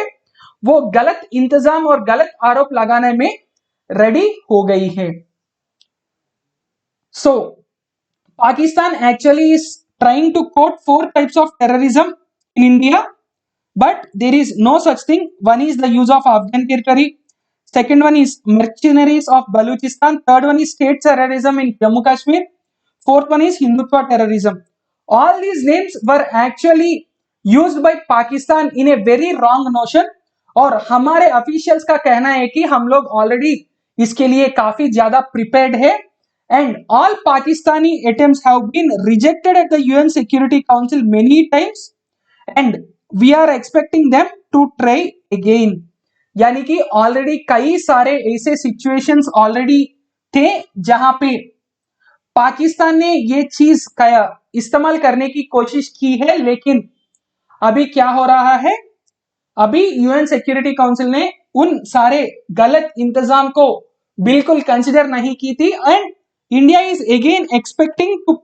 वो गलत इंतजाम और गलत आरोप लगाने में रेडी हो गई है. So Pakistan actually is trying to quote 4 types of terrorism in India, but there is no such thing. One is the use of Afghan territory. Second one is mercenaries of Baluchistan. Third one is state terrorism in Jammu Kashmir. Fourth one is Hindutva terrorism. All these names were actually used by Pakistan in a very wrong notion. और हमारे officials का कहना है कि हम लोग already इसके लिए काफी ज्यादा prepared है, and all Pakistani attempts have been rejected at the UN Security Council many times, and we are expecting them to try again. यानी कि ऑलरेडी कई सारे ऐसे सिचुएशंस ऑलरेडी थे जहां पे पाकिस्तान ने ये चीज का इस्तेमाल करने की कोशिश की है, लेकिन अभी क्या हो रहा है, अभी यूएन सिक्योरिटी काउंसिल ने उन सारे गलत इंतजाम को बिल्कुल कंसिडर नहीं की थी, and India is again expecting to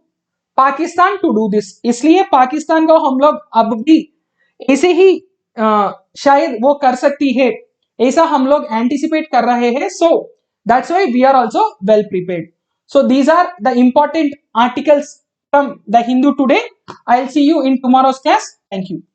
Pakistan to do this. इसलिए पाकिस्तान को हम लोग अब भी ऐसे ही शायद वो कर सकती है, ऐसा हम लोग एंटिसिपेट कर रहे हैं. So that's why we are also well prepared. So these are the important articles from the Hindu today. I will see you in tomorrow's class. Thank you.